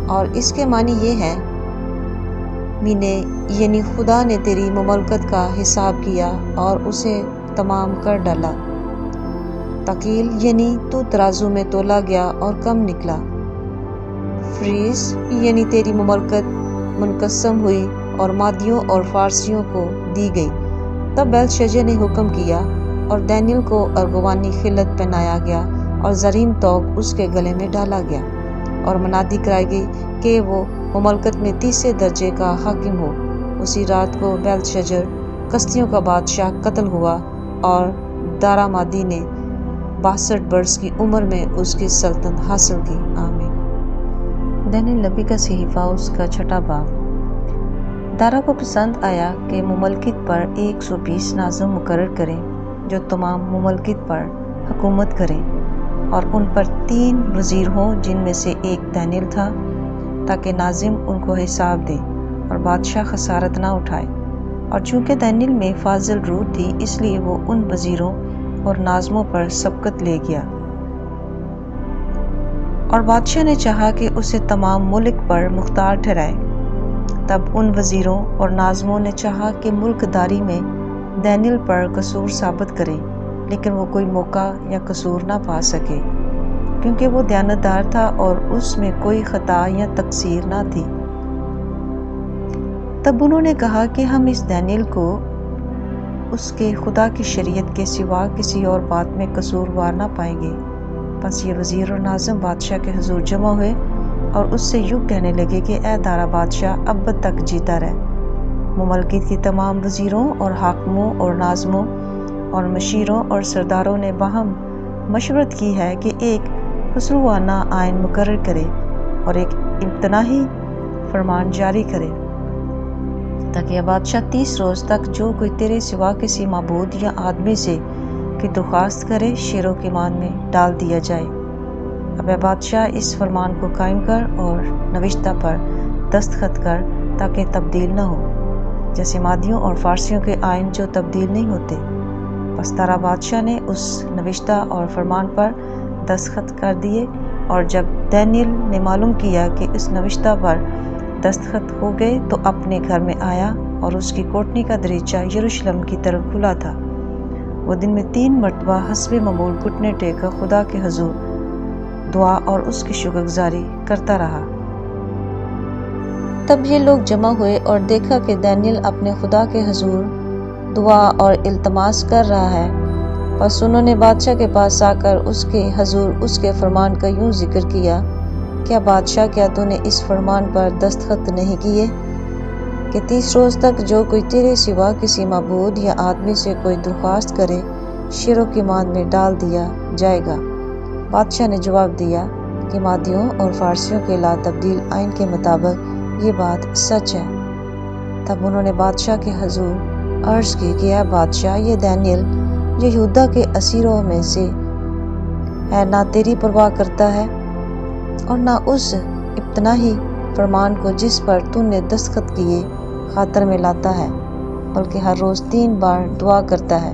اور اس کے معنی یہ ہے: مینے یعنی خدا نے تیری مملکت کا حساب کیا اور اسے تمام کر ڈالا۔ تکیل یعنی تو ترازو میں تولا گیا اور کم نکلا۔ فریس یعنی تیری مملکت منقسم ہوئی اور مادیوں اور فارسیوں کو دی گئی۔ تب بیلشجر نے حکم کیا اور دانیل کو ارغوانی خلعت پہنایا گیا اور زرین توق اس کے گلے میں ڈالا گیا، اور منادی کرائی گئی کہ وہ مملکت میں تیسرے درجے کا حاکم ہو۔ اسی رات کو بیلشجر کسدیوں کا بادشاہ قتل ہوا، اور دارامادی نے 62 برس کی عمر میں اس کی سلطنت حاصل کی۔ آمین۔ دانیل نبی کا صحیفہ، اس کا 6واں باب۔ دارا کو پسند آیا کہ مملکت پر 120 ناظم مقرر کریں جو تمام مملکت پر حکومت کریں، اور ان پر 3 وزیر ہوں جن میں سے ایک دانیل تھا، تاکہ ناظم ان کو حساب دے اور بادشاہ خسارت نہ اٹھائے۔ اور چونکہ دانیل میں فاضل روح تھی، اس لیے وہ ان وزیروں اور ناظموں پر سبقت لے گیا، اور بادشاہ نے چاہا کہ اسے تمام ملک پر مختار ٹھہرائے۔ تب ان وزیروں اور ناظموں نے چاہا کہ ملک داری میں دانیل پر قصور ثابت کریں، لیکن وہ کوئی موقع یا قصور نہ پا سکے، کیونکہ وہ دیانتدار تھا اور اس میں کوئی خطا یا تقصیر نہ تھی۔ تب انہوں نے کہا کہ ہم اس دانیل کو اس کے خدا کی شریعت کے سوا کسی اور بات میں قصوروار نہ پائیں گے۔ بس یہ وزیر اور ناظم بادشاہ کے حضور جمع ہوئے اور اس سے یوں کہنے لگے کہ اے دارا بادشاہ، ابد تک جیتا رہ۔ مملکت کی تمام وزیروں اور حاکموں اور ناظموں اور مشیروں اور سرداروں نے باہم مشورت کی ہے کہ ایک خسروانہ آئین مقرر کرے اور ایک امتناعی فرمان جاری کرے، تاکہ بادشاہ 30 روز تک جو کوئی تیرے سوا کسی معبود یا آدمی سے کی درخواست کرے، شیروں کی مان میں ڈال دیا جائے۔ اب اے بادشاہ، اس فرمان کو قائم کر اور نوشتہ پر دستخط کر، تاکہ تبدیل نہ ہو، جیسے مادیوں اور فارسیوں کے آئین جو تبدیل نہیں ہوتے۔ پس دارا بادشاہ نے اس نوشتہ اور فرمان پر دستخط کر دیے، اور جب دانیل نے معلوم کیا کہ اس نوشتہ پر دستخط ہو گئے تو اپنے گھر میں آیا، اور اس کی کوٹنی کا دریچہ یروشلم کی طرف کھلا تھا۔ وہ دن میں 3 مرتبہ حسب معمول گھٹنے ٹیک کر خدا کے حضور دعا اور اس کی شکر گزاری کرتا رہا۔ تب یہ لوگ جمع ہوئے اور دیکھا کہ دانیل اپنے خدا کے حضور دعا اور التماس کر رہا ہے، بس انہوں نے بادشاہ کے پاس آ کر اس کے حضور اس کے فرمان کا یوں ذکر کیا، کیا بادشاہ، کیا تو نے اس فرمان پر دستخط نہیں کیے کہ 30 روز تک جو کوئی تیرے سوا کسی معبود یا آدمی سے کوئی درخواست کرے شیروں کی ماند میں ڈال دیا جائے گا؟ بادشاہ نے جواب دیا کہ مادیوں اور فارسیوں کے لا تبدیل آئین کے مطابق یہ بات سچ ہے۔ تب انہوں نے بادشاہ کے حضور عرض کی کہ اے بادشاہ، یہ دانیل جو یہودا کے اسیروں میں سے ہے نہ تیری پرواہ کرتا ہے اور نہ اس ابتدائی فرمان کو جس پر تو نے دستخط کیے خاطر میں لاتا ہے، بلکہ ہر روز 3 بار دعا کرتا ہے۔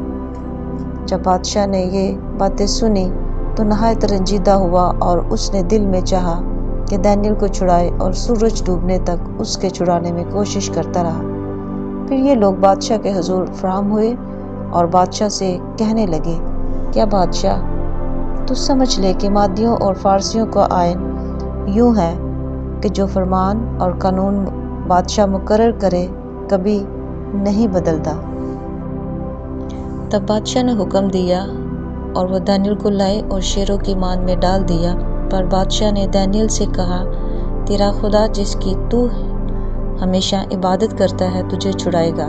جب بادشاہ نے یہ باتیں سنی تو نہایت رنجیدہ ہوا اور اس نے دل میں چاہا کہ دانیل کو چھڑائے اور سورج ڈوبنے تک اس کے چھڑانے میں کوشش کرتا رہا۔ پھر یہ لوگ بادشاہ کے حضور فراہم ہوئے اور بادشاہ سے کہنے لگے، کیا بادشاہ، تو سمجھ لے کہ مادیوں اور فارسیوں کا آئین یوں ہے کہ جو فرمان اور قانون بادشاہ مقرر کرے کبھی نہیں بدلتا۔ تب بادشاہ نے حکم دیا اور وہ دانیل کو لائے اور شیروں کی ماند میں ڈال دیا۔ پر بادشاہ نے دانیل سے کہا، تیرا خدا جس کی تو ہمیشہ عبادت کرتا ہے تجھے چھڑائے گا۔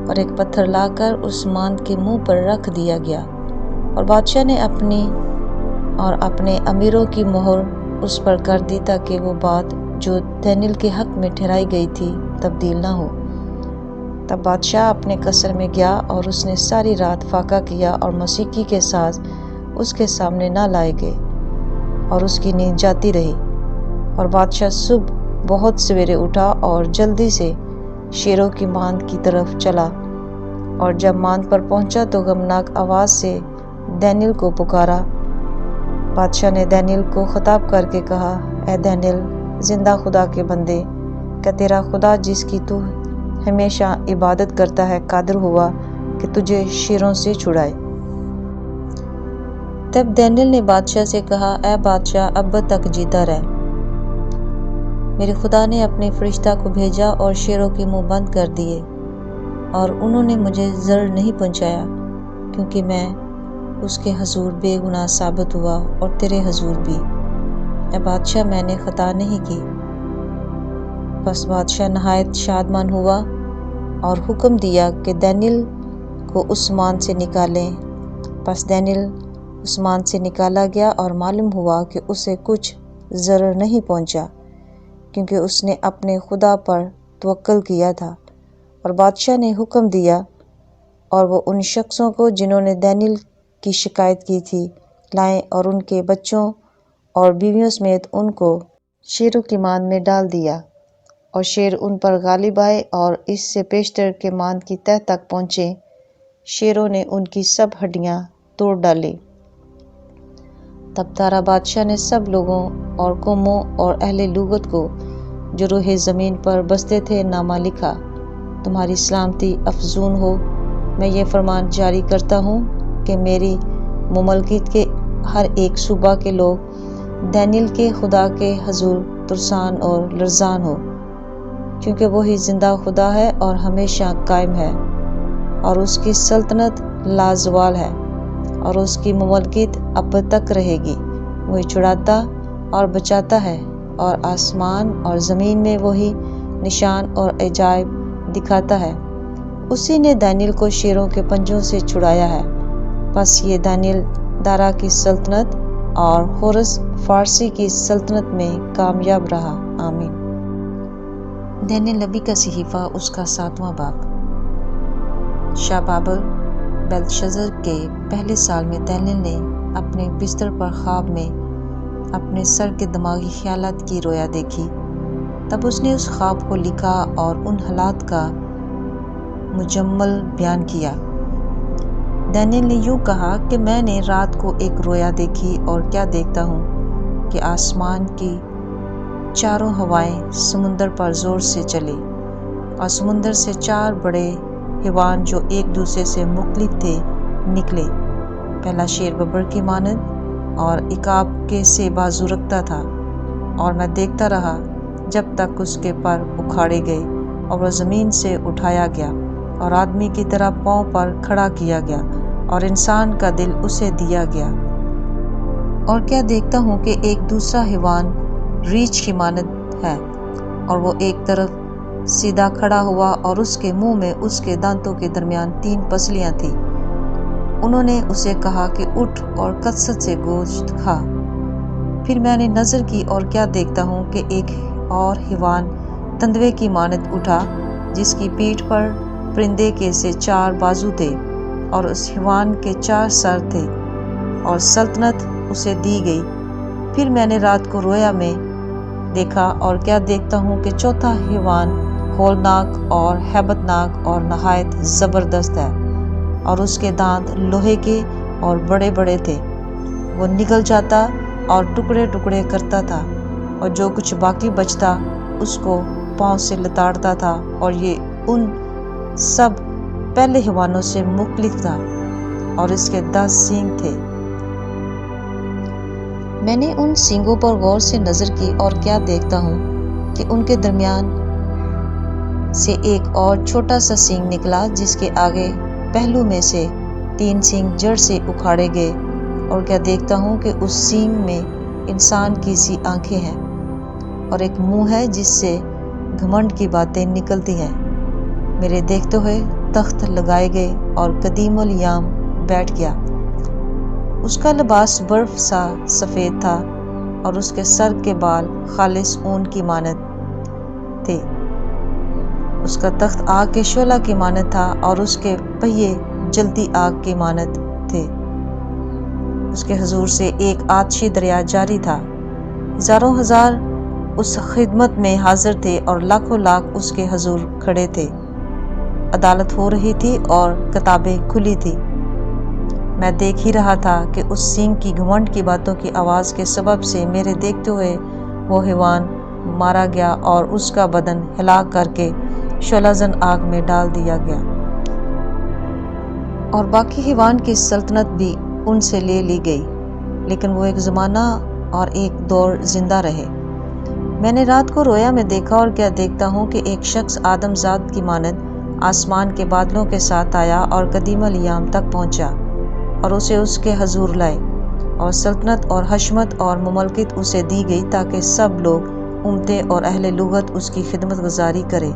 اور ایک پتھر لا کر اس ماند کے منہ پر رکھ دیا گیا، اور بادشاہ نے اپنے امیروں کی مہر اس پر کر دی تاکہ وہ بات جو دانیل کے حق میں ٹھہرائی گئی تھی تبدیل نہ ہو۔ تب بادشاہ اپنے قصر میں گیا اور اس نے ساری رات فاقہ کیا اور موسیقی کے ساز اس کے سامنے نہ لائے گئے اور اس کی نیند جاتی رہی۔ اور بادشاہ صبح بہت سویرے اٹھا اور جلدی سے شیروں کی ماند کی طرف چلا، اور جب ماند پر پہنچا تو غمناک آواز سے دانیل کو پکارا۔ بادشاہ نے دانیل کو خطاب کر کے کہا، اے دانیل، زندہ خدا کے بندے، کیا تیرا خدا جس کی تو ہمیشہ عبادت کرتا ہے قادر ہوا کہ تجھے شیروں سے چھڑائے؟ تب دانیل نے بادشاہ سے کہا، اے بادشاہ، اب تک جیتا رہ۔ میرے خدا نے اپنے فرشتہ کو بھیجا اور شیروں کے منہ بند کر دیے، اور انہوں نے مجھے ضرر نہیں پہنچایا، کیونکہ میں اس کے حضور بے گناہ ثابت ہوا اور تیرے حضور بھی۔ اے بادشاہ، میں نے خطا نہیں کی۔ پس بادشاہ نہایت شادمان ہوا اور حکم دیا کہ دانیل کو اس ماند سے نکالیں۔ پس دانیل اس ماند سے نکالا گیا اور معلوم ہوا کہ اسے کچھ ضرر نہیں پہنچا، کیونکہ اس نے اپنے خدا پر توکل کیا تھا۔ اور بادشاہ نے حکم دیا اور وہ ان شخصوں کو جنہوں نے دانیل کی شکایت کی تھی لائیں اور ان کے بچوں اور بیویوں سمیت ان کو شیروں کی ماند میں ڈال دیا، اور شیر ان پر غالب آئے اور اس سے پیشتر کے ماند کی تہہ تک پہنچے۔ شیروں نے ان کی سب ہڈیاں توڑ ڈالیں۔ تب تارا بادشاہ نے سب لوگوں اور قوموں اور اہل لغت کو جو روح زمین پر بستے تھے نامہ لکھا، تمہاری سلامتی افزون ہو۔ میں یہ فرمان جاری کرتا ہوں کہ میری مملکت کے ہر ایک صوبہ کے لوگ دانیل کے خدا کے حضور ترسان اور لرزان ہو، کیونکہ وہی زندہ خدا ہے اور ہمیشہ قائم ہے، اور اس کی سلطنت لازوال ہے، اور اس کی مملکت اب تک رہے گی۔ وہی چھڑاتا اور بچاتا ہے، اور آسمان اور زمین میں وہی نشان اور عجائب دکھاتا ہے۔ اسی نے دانیل کو شیروں کے پنجوں سے چھڑایا ہے۔ پس یہ دانیل دارا کی سلطنت اور خورس فارسی کی سلطنت میں کامیاب رہا۔ آمین۔ دانیل نبی کا صحیفہ، اس کا 7واں باب۔ شاہ بابل بیلتشزر کے پہلے سال میں دانیل نے اپنے بستر پر خواب میں اپنے سر کے دماغی خیالات کی رویا دیکھی۔ تب اس نے اس خواب کو لکھا اور ان حالات کا مجمل بیان کیا۔ دانیل نے یوں کہا کہ میں نے رات کو ایک رویا دیکھی، اور کیا دیکھتا ہوں کہ آسمان کی چاروں ہوائیں سمندر پر زور سے چلی، اور سمندر سے 4 بڑے حیوان جو ایک دوسرے سے مختلف تھے نکلے۔ پہلا شیر ببر کی مانند اور عقاب کے سے بازو رکھتا تھا، اور میں دیکھتا رہا جب تک اس کے پر اکھاڑے گئے اور وہ زمین سے اٹھایا گیا اور آدمی کی طرح پاؤں پر کھڑا کیا گیا، اور انسان کا دل اسے دیا گیا۔ اور کیا دیکھتا ہوں کہ ایک دوسرا حیوان ریچھ کی مانند ہے، اور وہ ایک طرف سیدھا کھڑا ہوا اور اس کے منہ میں اس کے دانتوں کے درمیان 3 پسلیاں تھیں۔ انہوں نے اسے کہا کہ اٹھ اور کثرت سے گوشت کھا۔ پھر میں نے نظر کی اور کیا دیکھتا ہوں کہ ایک اور حیوان تندوے کی مانند اٹھا، جس کی پیٹھ پر پرندے کے سے 4 بازو تھے، اور اس حیوان کے 4 سر تھے، اور سلطنت اسے دی گئی۔ پھر میں نے رات کو رویا میں دیکھا اور کیا دیکھتا ہوں کہ چوتھا حیوان ہولناک اور ہیبت ناک اور نہایت زبردست ہے، اور اس کے دانت لوہے کے اور بڑے بڑے تھے۔ وہ نگل جاتا اور ٹکڑے ٹکڑے کرتا تھا، اور جو کچھ باقی بچتا اس کو پاؤں سے لتاڑتا تھا، اور یہ ان سب پہلے حیوانوں سے مختلف تھا، اور اس کے 10 سینگ تھے۔ میں نے ان سینگوں پر غور سے نظر کی اور کیا دیکھتا ہوں کہ ان کے درمیان سے ایک اور چھوٹا سا سینگ نکلا، جس کے آگے پہلو میں سے 3 سینگ جڑ سے اکھاڑے گئے، اور کیا دیکھتا ہوں کہ اس سینگ میں انسان کی سی آنکھیں ہیں، اور ایک منہ ہے جس سے گھمنڈ کی باتیں نکلتی ہیں۔ میرے دیکھتے ہوئے تخت لگائے گئے اور قدیم الیام بیٹھ گیا۔ اس کا لباس برف سا سفید تھا، اور اس کے سر کے بال خالص اون کی مانند تھے۔ اس کا تخت آگ کے شعلہ کی مانند تھا، اور اس کے پہیے جلتی آگ کی مانند تھے۔ اس کے حضور سے ایک آتشی دریا جاری تھا۔ ہزاروں ہزار اس خدمت میں حاضر تھے، اور لاکھوں لاکھ اس کے حضور کھڑے تھے۔ عدالت ہو رہی تھی اور کتابیں کھلی تھی۔ میں دیکھ ہی رہا تھا کہ اس سینگ کی گھمنڈ کی باتوں کی آواز کے سبب سے میرے دیکھتے ہوئے وہ حیوان مارا گیا، اور اس کا بدن ہلاک کر کے شعلہ زن آگ میں ڈال دیا گیا۔ اور باقی حیوان کی سلطنت بھی ان سے لے لی گئی، لیکن وہ ایک زمانہ اور ایک دور زندہ رہے۔ میں نے رات کو رویا میں دیکھا اور کیا دیکھتا ہوں کہ ایک شخص آدم زاد کی مانند آسمان کے بادلوں کے ساتھ آیا اور قدیم الیام تک پہنچا، اور اسے اس کے حضور لائے، اور سلطنت اور حشمت اور مملکت اسے دی گئی، تاکہ سب لوگ، امتیں اور اہل لغت اس کی خدمت گزاری کرے۔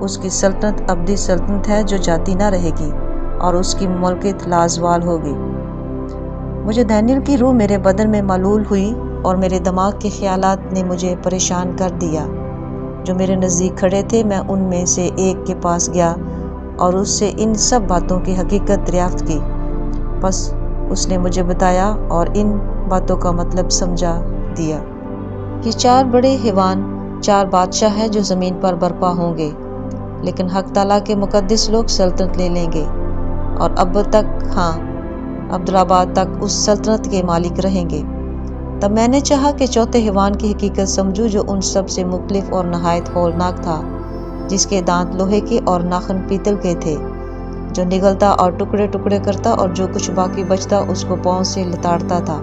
اس کی سلطنت ابدی سلطنت ہے جو جاتی نہ رہے گی، اور اس کی مملکت لازوال ہوگی۔ مجھے دانیل کی روح میرے بدن میں معلول ہوئی، اور میرے دماغ کے خیالات نے مجھے پریشان کر دیا۔ جو میرے نزدیک کھڑے تھے، میں ان میں سے ایک کے پاس گیا اور اس سے ان سب باتوں کی حقیقت دریافت کی۔ پس اس نے مجھے بتایا اور ان باتوں کا مطلب سمجھا دیا۔ یہ 4 بڑے حیوان 4 بادشاہ ہیں جو زمین پر برپا ہوں گے، لیکن حق تعالیٰ کے مقدس لوگ سلطنت لے لیں گے، اور اب تک، ہاں، ابدالآباد تک اس سلطنت کے مالک رہیں گے۔ تب میں نے چاہا کہ چوتھے حیوان کی حقیقت سمجھوں، جو ان سب سے مختلف اور نہایت ہولناک تھا، جس کے دانت لوہے کے اور ناخن پیتل کے تھے، جو نگلتا اور ٹکڑے ٹکڑے کرتا، اور جو کچھ باقی بچتا اس کو پاؤں سے لتاڑتا تھا،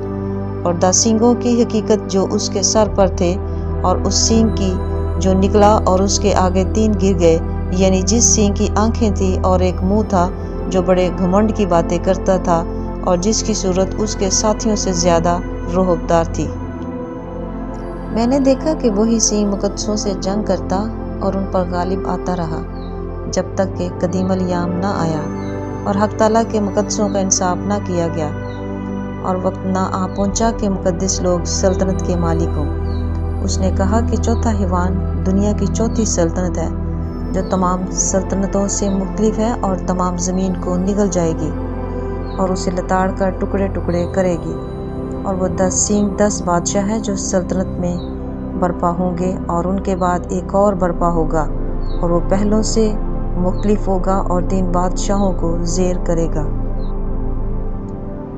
اور 10 سینگوں کی حقیقت جو اس کے سر پر تھے، اور اس سینگ کی جو نکلا اور اس کے آگے 3 گر گئے، یعنی جس سینگ کی آنکھیں تھیں، اور ایک منہ تھا جو بڑے گھمنڈ کی باتیں کرتا تھا، اور جس کی صورت اس کے ساتھیوں سے زیادہ رعب-دار تھی۔ میں نے دیکھا کہ وہی سینگ مقدسوں سے جنگ کرتا اور ان پر غالب آتا رہا، جب تک کہ قدیم الیام نہ آیا اور حق تعالیٰ کے مقدسوں کا انصاف نہ کیا گیا، اور وقت نہ آ پہنچا کہ مقدس لوگ سلطنت کے مالک ہوں۔ اس نے کہا کہ چوتھا حیوان دنیا کی چوتھی سلطنت ہے، جو تمام سلطنتوں سے مختلف ہے، اور تمام زمین کو نگل جائے گی، اور اسے لتاڑ کر ٹکڑے ٹکڑے کرے گی۔ اور وہ 10 سینگ 10 بادشاہ ہیں جو سلطنت میں برپا ہوں گے، اور ان کے بعد ایک اور برپا ہوگا، اور وہ پہلوں سے مختلف ہوگا اور 3 بادشاہوں کو زیر کرے گا۔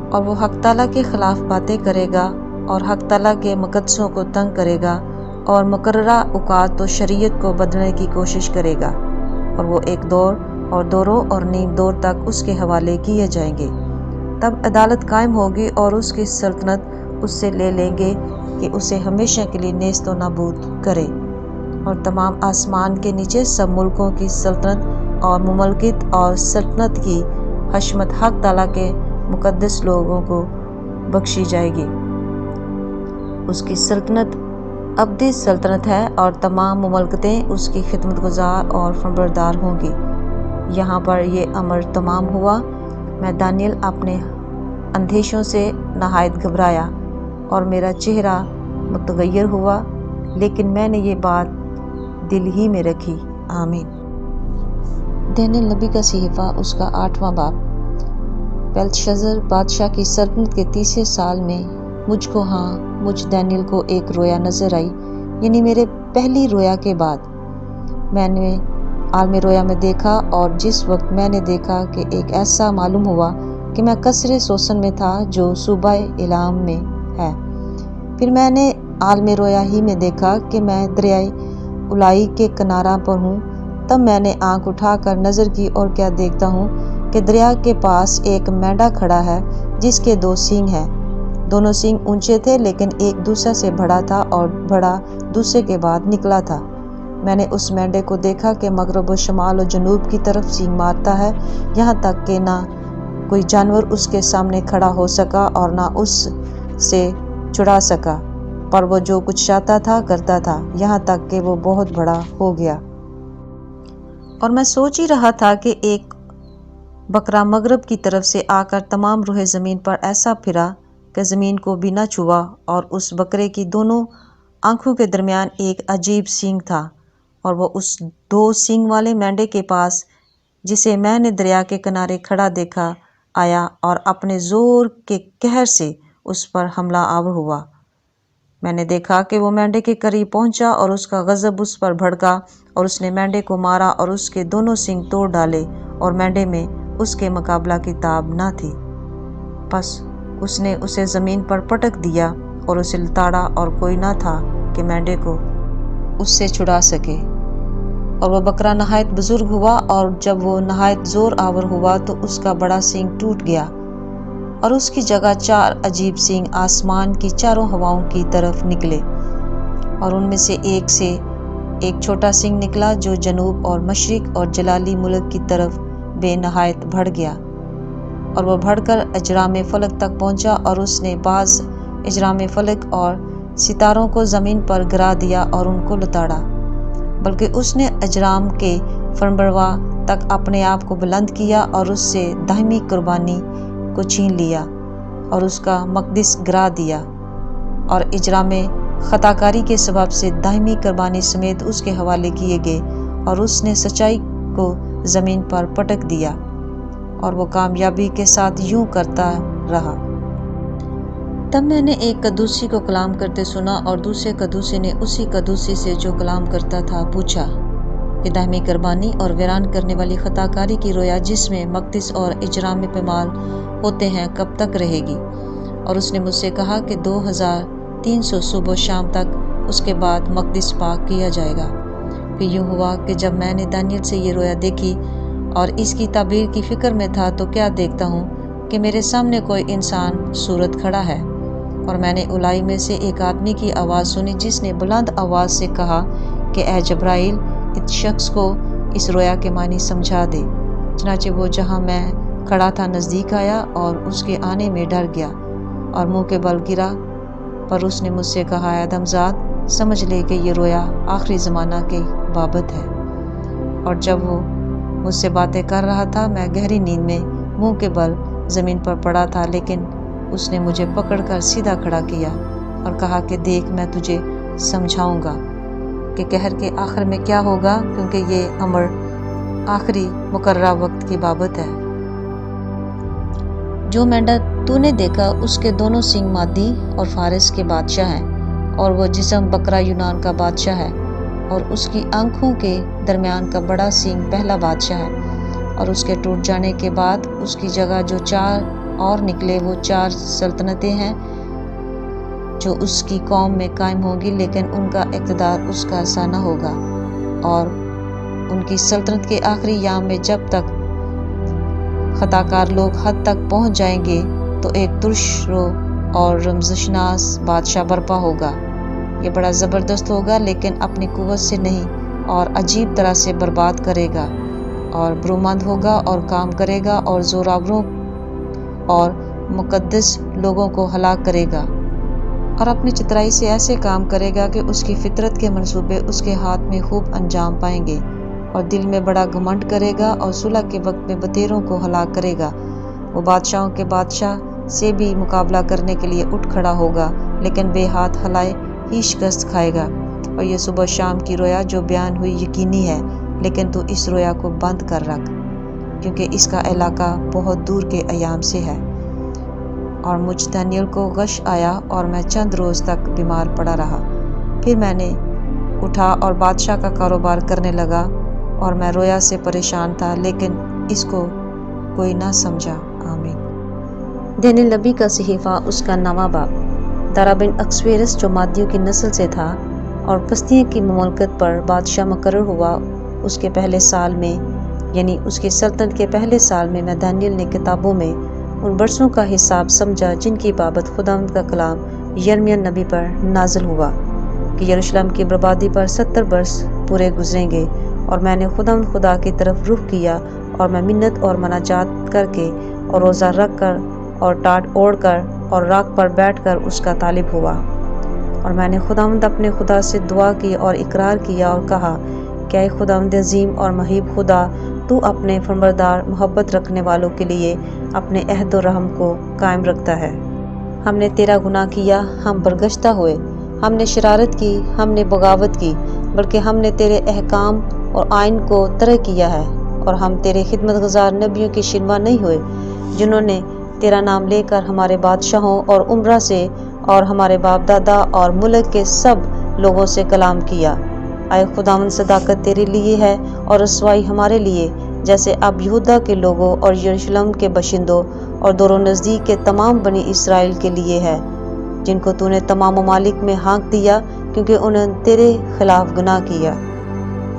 اور وہ حق تعالیٰ کے خلاف باتیں کرے گا، اور حق تعالیٰ کے مقدسوں کو تنگ کرے گا، اور مقررہ اوقات و شریعت کو بدلنے کی کوشش کرے گا، اور وہ ایک دور اور دوروں اور نیم دور تک اس کے حوالے کیے جائیں گے۔ تب عدالت قائم ہوگی، اور اس کی سلطنت اس سے لے لیں گے کہ اسے ہمیشہ کے لیے نیست و نابود کرے، اور تمام آسمان کے نیچے سب ملکوں کی سلطنت اور مملکت اور سلطنت کی حشمت حق تعالیٰ کے مقدس لوگوں کو بخشی جائے گی۔ اس کی سلطنت ابدی سلطنت ہے اور تمام مملکتیں اس کی خدمت گزار اور فرمانبردار ہوں گی۔ یہاں پر یہ امر تمام ہوا۔ میں دانیل اپنے اندیشوں سے نہایت گھبرایا اور میرا چہرہ متغیر ہوا، لیکن میں نے یہ بات دل ہی میں رکھی۔ آمین۔ دانیل نبی کا صحیفہ، اس کا 8واں باب۔ بیلتشازر بادشاہ کی سلطنت کے 30 سال میں مجھ دانیل کو ایک رویا نظر آئی، یعنی میرے پہلی رویا کے بعد۔ میں نے عالم رویا میں دیکھا، اور جس وقت میں نے دیکھا کہ ایک ایسا معلوم ہوا کہ میں قصر سوسن میں تھا جو صوبہ ایلام میں ہے۔ پھر میں نے عالم رویا ہی میں دیکھا کہ میں دریائے اولائی کے کنارہ پر ہوں۔ تب میں نے آنکھ اٹھا کر نظر کی، اور کیا دیکھتا ہوں کہ دریا کے پاس ایک مینڈا کھڑا ہے جس کے 2 سینگ ہیں۔ دونوں سینگ اونچے تھے، لیکن ایک دوسرے سے بڑا تھا اور بڑا دوسرے کے بعد نکلا تھا۔ میں نے اس مینڈے کو دیکھا کہ مغرب و شمال و جنوب کی طرف سینگ مارتا ہے، یہاں تک کہ نہ کوئی جانور اس کے سامنے کھڑا ہو سکا اور نہ اس سے چھڑا سکا، پر وہ جو کچھ چاہتا تھا کرتا تھا، یہاں تک کہ وہ بہت بڑا ہو گیا۔ اور میں سوچ ہی رہا تھا کہ ایک بکرا مغرب کی طرف سے آ کر تمام روح زمین پر ایسا پھرا کہ زمین کو بھی نہ چھوا، اور اس بکرے کی دونوں آنکھوں کے درمیان ایک عجیب سینگ تھا، اور وہ اس 2 سینگ والے مینڈے کے پاس، جسے میں نے دریا کے کنارے کھڑا دیکھا، آیا اور اپنے زور کے قہر سے اس پر حملہ آور ہوا۔ میں نے دیکھا کہ وہ مینڈے کے قریب پہنچا، اور اس کا غضب اس پر بھڑکا، اور اس نے مینڈے کو مارا اور اس کے دونوں سینگ توڑ ڈالے، اور مینڈے میں اس کے مقابلہ کی تاب نہ تھی۔ پس اس نے اسے زمین پر پٹک دیا اور اسے لتاڑا، اور کوئی نہ تھا کہ مینڈے کو اس سے چھڑا سکے۔ اور وہ بکرا نہایت بزرگ ہوا، اور جب وہ نہایت زور آور ہوا تو اس کا بڑا سینگ ٹوٹ گیا، اور اس کی جگہ 4 عجیب سینگ آسمان کی چاروں ہواؤں کی طرف نکلے، اور ان میں سے ایک چھوٹا سینگ نکلا جو جنوب اور مشرق اور جلالی ملک کی طرف بے نہایت بڑھ گیا، اور وہ بڑھ کر اجرام فلک تک پہنچا، اور اس نے بعض اجرام فلک اور ستاروں کو زمین پر گرا دیا اور ان کو لتاڑا، بلکہ اس نے اجرام کے فرمانبروا تک اپنے آپ کو بلند کیا، اور اس سے دائمی قربانی کو چھین لیا، اور اس کا مقدس گرا دیا، اور اجرام خطاکاری کے سبب سے دائمی قربانی سمیت اس کے حوالے کیے گئے، اور اس نے سچائی کو زمین پر پٹک دیا، اور وہ کامیابی کے ساتھ یوں کرتا رہا۔ تب میں نے ایک قدوسی کو کلام کرتے سنا، اور دوسرے قدوسی نے اسی قدوسی سے جو کلام کرتا تھا پوچھا کہ دائمی قربانی اور ویران کرنے والی خطاکاری کی رویا جس میں مقدس اور اجرام پمال ہوتے ہیں کب تک رہے گی؟ اور اس نے مجھ سے کہا کہ 2300 صبح و شام تک، اس کے بعد مقدس پاک کیا جائے گا۔ پھر یوں ہوا کہ جب میں نے دانیل سے یہ رویا دیکھی اور اس کی تعبیر کی فکر میں تھا، تو کیا دیکھتا ہوں کہ میرے سامنے کوئی انسان صورت کھڑا ہے، اور میں نے اولائی میں سے ایک آدمی کی آواز سنی جس نے بلند آواز سے کہا کہ اے جبرائیل، اس شخص کو اس رویا کے معنی سمجھا دے۔ چنانچہ وہ جہاں میں کھڑا تھا نزدیک آیا، اور اس کے آنے میں ڈر گیا اور منہ کے بل گرا، پر اس نے مجھ سے کہا اے آدمزاد، سمجھ لے کہ یہ رویا آخری زمانہ کے بابت ہے۔ اور جب وہ مجھ سے باتیں کر رہا تھا، میں گہری نیند میں منہ کے بل زمین پر پڑا تھا، لیکن اس نے مجھے پکڑ کر سیدھا کھڑا کیا اور کہا کہ دیکھ، میں تجھے سمجھاؤں گا کہ قہر کے آخر میں کیا ہوگا، کیونکہ یہ امر آخری مقررہ وقت کی بابت ہے۔ جو مینڈا تو نے دیکھا اس کے دونوں سینگ مادی اور فارس کے بادشاہ ہیں، اور وہ جسم بکرا یونان کا بادشاہ ہے، اور اس کی آنکھوں کے درمیان کا بڑا سینگ پہلا بادشاہ ہے، اور اس کے ٹوٹ جانے کے بعد اس کی جگہ جو 4 اور نکلے، وہ 4 سلطنتیں ہیں جو اس کی قوم میں قائم ہوں گی، لیکن ان کا اقتدار اس کا سا نہ ہوگا، اور ان کی سلطنت کے آخری ایام میں جب تک خطاکار لوگ حد تک پہنچ جائیں گے، تو ایک ترش رو اور رمزشناس بادشاہ برپا ہوگا۔ یہ بڑا زبردست ہوگا، لیکن اپنی قوت سے نہیں، اور عجیب طرح سے برباد کرے گا، اور برومند ہوگا اور کام کرے گا اور زوراوروں اور مقدس لوگوں کو ہلاک کرے گا اور اپنی چترائی سے ایسے کام کرے گا کہ اس کی فطرت کے منصوبے اس کے ہاتھ میں خوب انجام پائیں گے اور دل میں بڑا گھمنڈ کرے گا اور صلح کے وقت میں بطیروں کو ہلاک کرے گا۔ وہ بادشاہوں کے بادشاہ سے بھی مقابلہ کرنے کے لیے اٹھ کھڑا ہوگا، لیکن بے ہاتھ ہلائے ہی شکست کھائے گا۔ اور یہ صبح شام کی رویا جو بیان ہوئی یقینی ہے، لیکن تو اس رویا کو بند کر رکھ، کیونکہ اس کا علاقہ بہت دور کے ایام سے ہے۔ اور مجھ دانیل کو غش آیا اور میں چند روز تک بیمار پڑا رہا۔ پھر میں نے اٹھا اور بادشاہ کا کاروبار کرنے لگا، اور میں رویا سے پریشان تھا، لیکن اس کو کوئی نہ سمجھا۔ آمین۔ دانیل نبی کا صحیفہ، اس کا 9واں باب۔ دارا بن اکسویرس جو مادیوں کی نسل سے تھا اور کسدیوں کی مملکت پر بادشاہ مقرر ہوا، اس کے پہلے سال میں، یعنی اس کی سلطنت کے پہلے سال میں دانیل نے کتابوں میں ان برسوں کا حساب سمجھا جن کی بابت خداوند کا کلام یرمیہ نبی پر نازل ہوا کہ یروشلم کی بربادی پر 70 برس پورے گزریں گے۔ اور میں نے خداوند خدا کی طرف رخ کیا، اور میں منت اور مناجات کر کے اور روزہ رکھ کر اور ٹاٹ اوڑھ کر اور راکھ پر بیٹھ کر اس کا طالب ہوا۔ اور میں نے خداوند اپنے خدا سے دعا کی اور اقرار کیا اور کہا کہ اے خداوند عظیم اور مہیب خدا، تو اپنے فرمانبردار محبت رکھنے والوں کے لیے اپنے عہد و رحم کو قائم رکھتا ہے۔ ہم نے تیرا گناہ کیا، ہم برگشتہ ہوئے، ہم نے شرارت کی، ہم نے بغاوت کی، بلکہ ہم نے تیرے احکام اور آئین کو ترک کیا ہے، اور ہم تیرے خدمت گزار نبیوں کے شنوا نہیں ہوئے، جنہوں نے تیرا نام لے کر ہمارے بادشاہوں اور عمرا سے اور ہمارے باپ دادا اور ملک کے سب لوگوں سے کلام کیا۔ اے خداوند، صداقت تیرے لیے ہے اور رسوائی ہمارے لیے، جیسے اب یہودا کے لوگوں اور یروشلم کے باشندوں اور دور و نزدیک کے تمام بنی اسرائیل کے لیے ہے، جن کو تو نے تمام ممالک میں ہانک دیا، کیونکہ انہوں نے تیرے خلاف گناہ کیا۔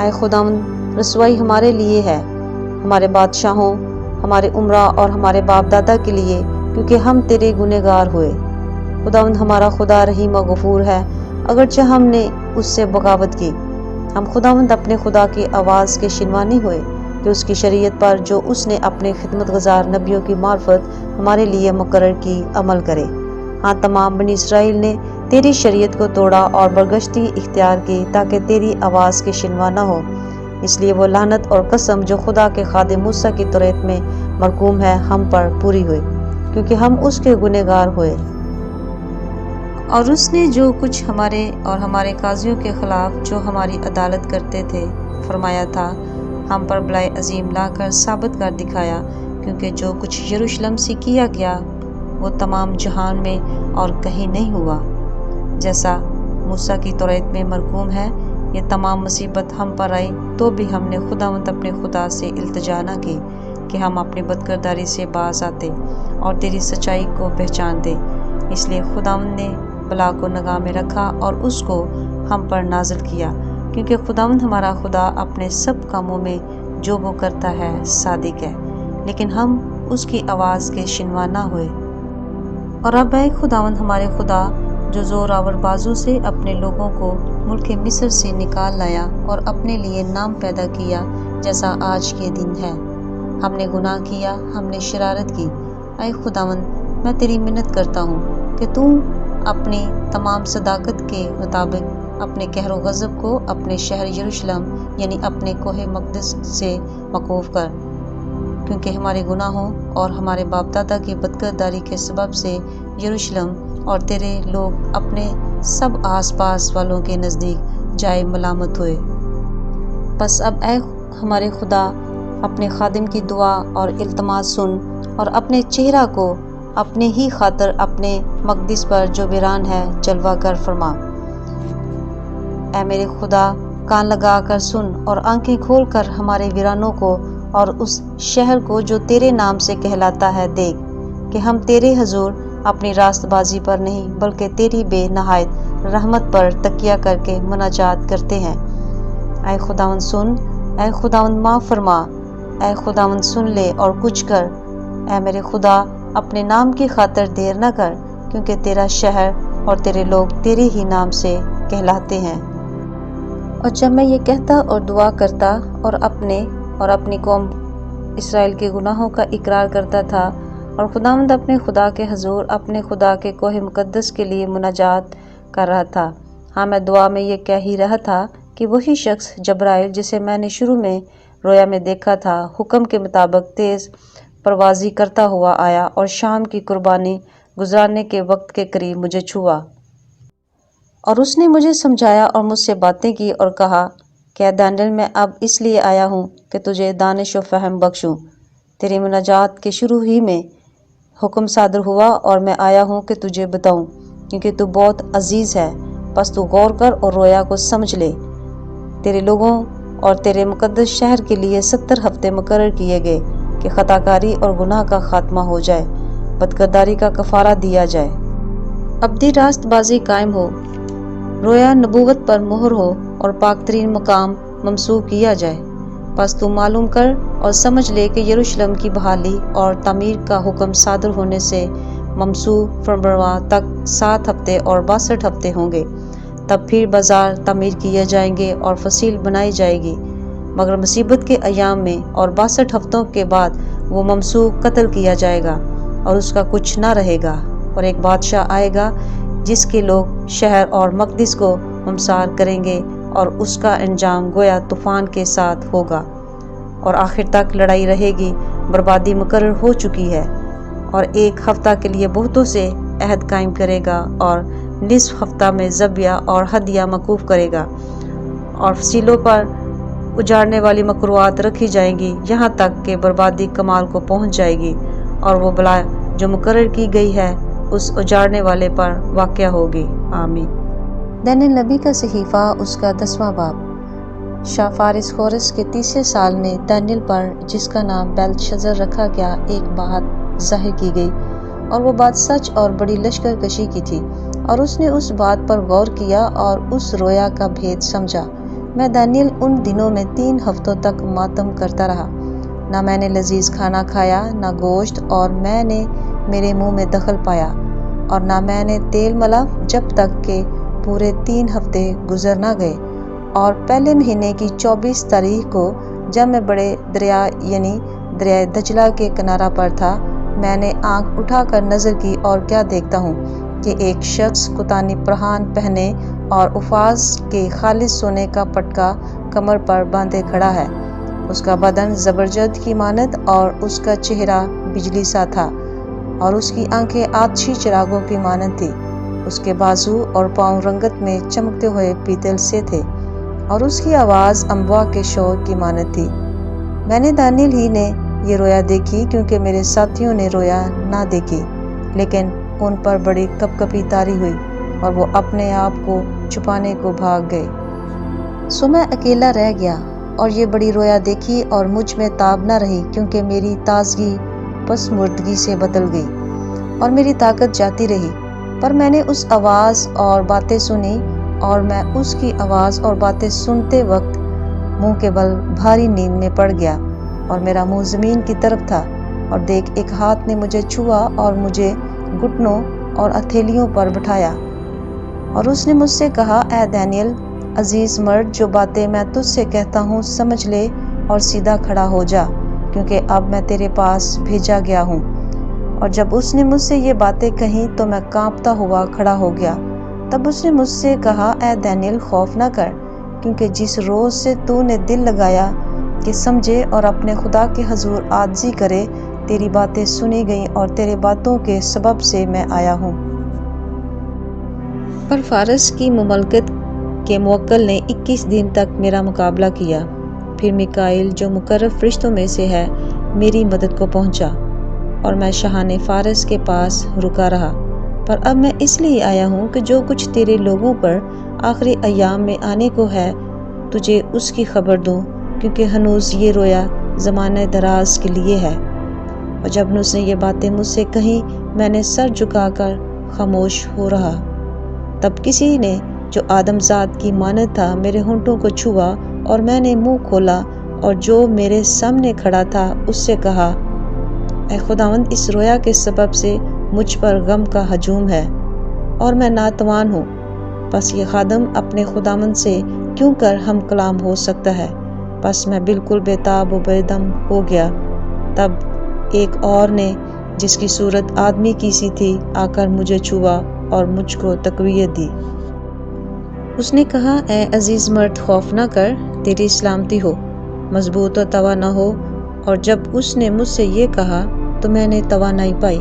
اے خداوند، رسوائی ہمارے لیے ہے، ہمارے بادشاہوں، ہمارے عمرا اور ہمارے باپ دادا کے لیے، کیونکہ ہم تیرے گنہگار ہوئے۔ خداوند ہمارا خدا رحیم و غفور ہے، اگرچہ ہم نے اس سے بغاوت کی۔ ہم خداوند اپنے خدا کی آواز کے شنوا نہیں ہوئے کہ اس کی شریعت پر جو اس نے اپنے خدمت گزار نبیوں کی معرفت ہمارے لیے مقرر کی عمل کرے۔ ہاں، تمام بنی اسرائیل نے تیری شریعت کو توڑا اور برگشتی اختیار کی تاکہ تیری آواز کے شنوا نہ ہو۔ اس لیے وہ لعنت اور قسم جو خدا کے خادم موسیٰ کی توریت میں مرقوم ہے ہم پر پوری ہوئی، کیونکہ ہم اس کے گنہگار ہوئے۔ اور اس نے جو کچھ ہمارے اور ہمارے قاضیوں کے خلاف جو ہماری عدالت کرتے تھے فرمایا تھا، ہم پر بلائے عظیم لا کر ثابت کر دکھایا، کیونکہ جو کچھ یروشلم سے کیا گیا وہ تمام جہان میں اور کہیں نہیں ہوا۔ جیسا موسیٰ کی توریت میں مرقوم ہے، یہ تمام مصیبت ہم پر آئی، تو بھی ہم نے خداوند اپنے خدا سے التجا نہ کی کہ ہم اپنی بدکرداری سے باز آتے اور تیری سچائی کو پہچان دے۔ اس لیے خداوند نے بلا کو نگاہ میں رکھا اور اس کو ہم پر نازل کیا، کیونکہ خداوند ہمارا خدا اپنے سب کاموں میں جو وہ کرتا ہے صادق ہے، لیکن ہم اس کی آواز کے شنوا نہ ہوئے۔ اور اب اے خداوند ہمارے خدا، جو زور آور بازو سے اپنے لوگوں کو ملک مصر سے نکال لایا اور اپنے لیے نام پیدا کیا، جیسا آج کے دن ہے، ہم نے گناہ کیا، ہم نے شرارت کی۔ اے خداوند، میں تیری منت کرتا ہوں کہ تو اپنی تمام صداقت کے مطابق اپنے قہر و غضب کو اپنے شہر یروشلم یعنی اپنے کوہ مقدس سے موقوف کر، کیونکہ ہمارے گناہوں اور ہمارے باپ دادا کی بدکرداری کے سبب سے یروشلم اور تیرے لوگ اپنے سب آس پاس والوں کے نزدیک جائے ملامت ہوئے۔ بس اب اے ہمارے خدا، اپنے خادم کی دعا اور التماس سن، اور اپنے چہرہ کو اپنے ہی خاطر اپنے مقدس پر جو ویران ہے جلوہ گر فرما۔ اے میرے خدا، کان لگا کر سن اور آنکھیں کھول کر ہمارے ویرانوں کو اور اس شہر کو جو تیرے نام سے کہلاتا ہے دیکھ، کہ ہم تیرے حضور اپنی راست بازی پر نہیں بلکہ تیری بے نہایت رحمت پر تکیہ کر کے مناجات کرتے ہیں۔ اے خداوند سن، اے خداوند معاف فرما، اے خداوند سن لے اور کچھ کر۔ اے میرے خدا، اپنے نام کی خاطر دیر نہ کر، کیونکہ تیرا شہر اور تیرے لوگ تیرے ہی نام سے کہلاتے ہیں۔ اور جب میں یہ کہتا اور دعا کرتا اور اپنے اور اپنی قوم اسرائیل کے گناہوں کا اقرار کرتا تھا، اور خداوند اپنے خدا کے حضور اپنے خدا کے کوہ مقدس کے لیے مناجات کر رہا تھا۔ ہاں، میں دعا میں یہ کہہ ہی رہا تھا کہ وہی شخص جبرائیل جسے میں نے شروع میں رویا میں دیکھا تھا، حکم کے مطابق تیز پروازی کرتا ہوا آیا اور شام کی قربانی گزارنے کے وقت کے قریب مجھے چھوا، اور اس نے مجھے سمجھایا اور مجھ سے باتیں کی اور کہا کہ اے دانیل، میں اب اس لیے آیا ہوں کہ تجھے دانش و فہم بخشوں۔ تیری مناجات کے شروع ہی میں حکم صادر ہوا اور میں آیا ہوں کہ تجھے بتاؤں، کیونکہ تو بہت عزیز ہے۔ پس تو غور کر اور رویا کو سمجھ لے۔ تیرے لوگوں اور تیرے مقدس شہر کے لیے 70 ہفتے مقرر کیے گئے کہ خطا کاری اور گناہ کا خاتمہ ہو جائے، بدکرداری کا کفارہ دیا جائے، ابدی راست بازی قائم ہو، رویا نبوت پر مہر ہو اور پاک ترین مقام ممسوح کیا جائے۔ پس تو معلوم کر اور سمجھ لے کہ یروشلم کی بحالی اور تعمیر کا حکم صادر ہونے سے ممسوح فرمانروا تک 7 ہفتے اور 62 ہفتے ہوں گے۔ تب پھر بازار تعمیر کیے جائیں گے اور فصیل بنائی جائے گی، مگر مصیبت کے ایام میں اور 62 ہفتوں کے بعد وہ ممسوح قتل کیا جائے گا اور اس کا کچھ نہ رہے گا، اور ایک بادشاہ آئے گا جس کے لوگ شہر اور مقدس کو ممسار کریں گے، اور اس کا انجام گویا طوفان کے ساتھ ہوگا، اور آخر تک لڑائی رہے گی۔ بربادی مقرر ہو چکی ہے، اور 1 ہفتہ کے لیے بہتوں سے عہد قائم کرے گا، اور نصف ہفتہ میں ذبیحہ اور ہدیہ موقوف کرے گا، اور فصیلوں پر اجاڑنے والی مکروہات رکھی جائیں گی، یہاں تک کہ بربادی کمال کو پہنچ جائے گی، اور وہ بلا جو مقرر کی گئی ہے اس اجاڑنے والے پر واقع ہوگی۔ آمین۔ دانیل نبی کا صحیفہ، اس کا 10واں باب۔ شاہ فارس خورس کے 30 سال میں دانیل پر، جس کا نام بیلتشزر رکھا گیا، ایک بات ظاہر کی گئی، اور وہ بات سچ اور بڑی لشکر کشی کی تھی، اور اس نے اس بات پر غور کیا اور اس رویا کا بھید سمجھا۔ میں دانیل ان دنوں میں 3 ہفتوں تک ماتم کرتا رہا، نہ میں نے لذیذ کھانا کھایا نہ گوشت، اور میں نے میرے منہ میں دخل پایا، اور نہ میں نے تیل ملا، جب تک کہ پورے 3 ہفتے گزر نہ گئے۔ اور پہلے مہینے کی 24 تاریخ کو، جب میں بڑے دریا یعنی دریائے دجلہ کے کنارہ پر تھا، میں نے آنکھ اٹھا کر نظر کی، اور کیا دیکھتا ہوں کہ ایک شخص کتانی پرہان پہنے اور افاظ کے خالص سونے کا پٹکا کمر پر باندھے کھڑا ہے۔ اس کا بدن زبرجد کی مانند اور اس کا چہرہ بجلی سا تھا، اور اس کی آنکھیں آتشی چراغوں کی مانند تھی۔ اس کے بازو اور پاؤں رنگت میں چمکتے ہوئے پیتل سے تھے، اور اس کی آواز انبا کے شور کی مانند تھی۔ میں نے دانیل ہی نے یہ رویا دیکھی، کیونکہ میرے ساتھیوں نے رویا نہ دیکھی، لیکن ان پر بڑی کپکپی طاری ہوئی، اور وہ اپنے آپ کو چھپانے کو بھاگ گئے۔ سو میں اکیلا رہ گیا اور یہ بڑی رویا دیکھی، اور مجھ میں تاب نہ رہی، کیونکہ میری تازگی پس مردگی سے بدل گئی، اور میری طاقت جاتی رہی۔ پر میں نے اس آواز اور باتیں سنی، اور میں اس کی آواز اور باتیں سنتے وقت منہ کے بل بھاری نیند میں پڑ گیا، اور میرا منہ زمین کی طرف تھا، اور دیکھ ایک ہاتھ نے مجھے چھوا اور مجھے گھٹنوں اور ہتھیلیوں پر بٹھایا، اور اس نے مجھ سے کہا، اے دانیل عزیز مرد، جو باتیں میں تجھ سے کہتا ہوں سمجھ لے اور سیدھا کھڑا ہو جا، کیونکہ اب میں تیرے پاس بھیجا گیا ہوں۔ اور جب اس نے مجھ سے یہ باتیں کہیں تو میں کانپتا ہوا کھڑا ہو گیا۔ تب اس نے مجھ سے کہا، اے دانیل خوف نہ کر، کیونکہ جس روز سے تو نے دل لگایا کہ سمجھے اور اپنے خدا کے حضور عاجزی کرے، تیری باتیں سنی گئیں، اور تیرے باتوں کے سبب سے میں آیا ہوں۔ پر فارس کی مملکت کے موکل نے 21 دن تک میرا مقابلہ کیا۔ پھر میکائیل، جو مقرب فرشتوں میں سے ہے، میری مدد کو پہنچا، اور میں شاہان فارس کے پاس رکا رہا۔ پر اب میں اس لیے آیا ہوں کہ جو کچھ تیرے لوگوں پر آخری ایام میں آنے کو ہے، تجھے اس کی خبر دوں، کیونکہ ہنوز یہ رویا زمانہ دراز کے لیے ہے۔ اور جب اس نے یہ باتیں مجھ سے کہیں، میں نے سر جھکا کر خاموش ہو رہا۔ تب کسی نے، جو آدم زاد کی مانند تھا، میرے ہونٹوں کو چھوا، اور میں نے منہ کھولا، اور جو میرے سامنے کھڑا تھا اس سے کہا، اے خداوند، اس رویا کے سبب سے مجھ پر غم کا ہجوم ہے، اور میں ناتوان ہوں۔ پس یہ خادم اپنے خداوند سے کیوں کر ہم کلام ہو سکتا ہے؟ بس میں بالکل بےتاب و بےدم ہو گیا۔ تب ایک اور نے جس کی صورت آدمی کی سی تھی آ کر مجھے چھوا اور مجھ کو تقویت دی۔ اس نے کہا، اے عزیز مرد، خوف نہ کر، تیری سلامتی ہو، مضبوط و توانا ہو۔ اور جب اس نے مجھ سے یہ کہا تو میں نے توانائی پائی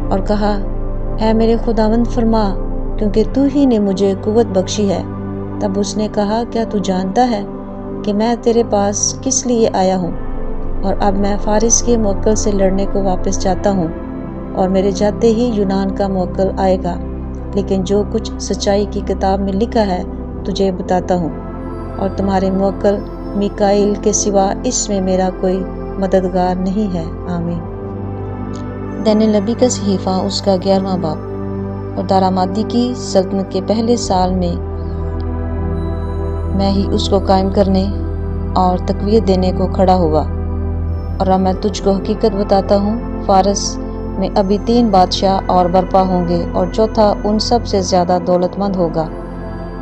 اور کہا، اے میرے خداوند فرما، کیونکہ تو ہی نے مجھے قوت بخشی ہے۔ تب اس نے کہا، کیا تو جانتا ہے کہ میں تیرے پاس کس لیے آیا ہوں؟ اور اب میں فارس کے موکل سے لڑنے کو واپس جاتا ہوں، اور میرے جاتے ہی یونان کا موکل آئے گا، لیکن جو کچھ سچائی کی کتاب میں لکھا ہے تجھے بتاتا ہوں، اور تمہارے موکل میکائیل کے سوا اس میں میرا کوئی مددگار نہیں ہے۔ آمین۔ دانیل نبی کا صحیفہ، اس کا 11واں باب۔ اور دارامادی کی سلطنت کے پہلے سال میں ہی اس کو قائم کرنے اور تقویت دینے کو کھڑا ہوا۔ اور اب میں تجھ کو حقیقت بتاتا ہوں، فارس میں ابھی 3 بادشاہ اور برپا ہوں گے، اور چوتھا ان سب سے زیادہ دولت مند ہوگا۔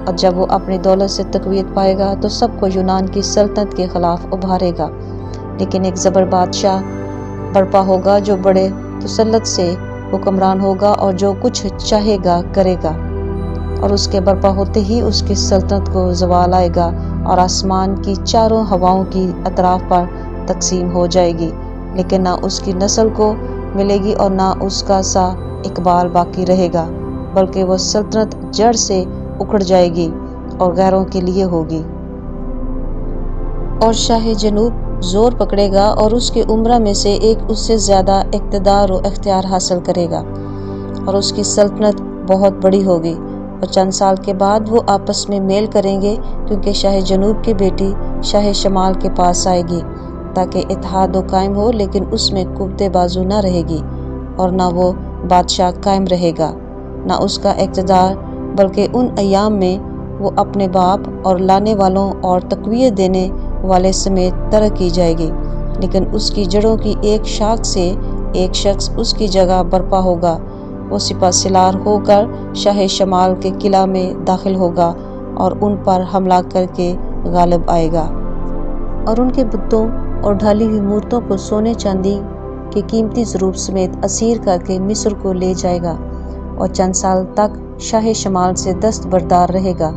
اور جب وہ اپنی دولت سے تقویت پائے گا تو سب کو یونان کی سلطنت کے خلاف ابھارے گا، لیکن ایک زبر بادشاہ برپا ہوگا جو بڑے تسلط سے حکمران ہوگا اور جو کچھ چاہے گا کرے گا، اور اس کے برپا ہوتے ہی اس کی سلطنت کو زوال آئے گا اور آسمان کی چاروں ہواؤں کی اطراف پر تقسیم ہو جائے گی، لیکن نہ اس کی نسل کو ملے گی اور نہ اس کا سا اقبال باقی رہے گا، بلکہ وہ سلطنت جڑ سے اکھڑ جائے گی اور غیروں کے لیے ہوگی۔ اور شاہ جنوب زور پکڑے گا اور اس کے امرا میں سے ایک اس سے زیادہ اقتدار و اختیار حاصل کرے گا، اور اس کی سلطنت بہت بڑی ہوگی، اور چند سال کے بعد وہ آپس میں میل کریں گے، کیونکہ شاہ جنوب کی بیٹی شاہ شمال کے پاس آئے گی، تاکہ اتحاد و قائم ہو، لیکن اس میں قوت بازو نہ رہے گی، اور نہ وہ بادشاہ قائم رہے گا، نہ اس کا اقتدار، بلکہ ان ایام میں وہ اپنے باپ اور لانے والوں اور تقویت دینے والے سمیت ترک کی جائے گی، لیکن اس کی جڑوں کی ایک شاخ سے ایک شخص اس کی جگہ برپا ہوگا، وہ سپہ سالار ہو کر شاہ شمال کے قلعہ میں داخل ہوگا اور ان پر حملہ کر کے غالب آئے گا، اور ان کے بتوں اور ڈھالی ہوئی مورتوں کو سونے چاندی کے قیمتی ضروب سمیت اسیر کر کے مصر کو لے جائے گا، اور چند سال تک شاہ شمال سے دستبردار رہے گا۔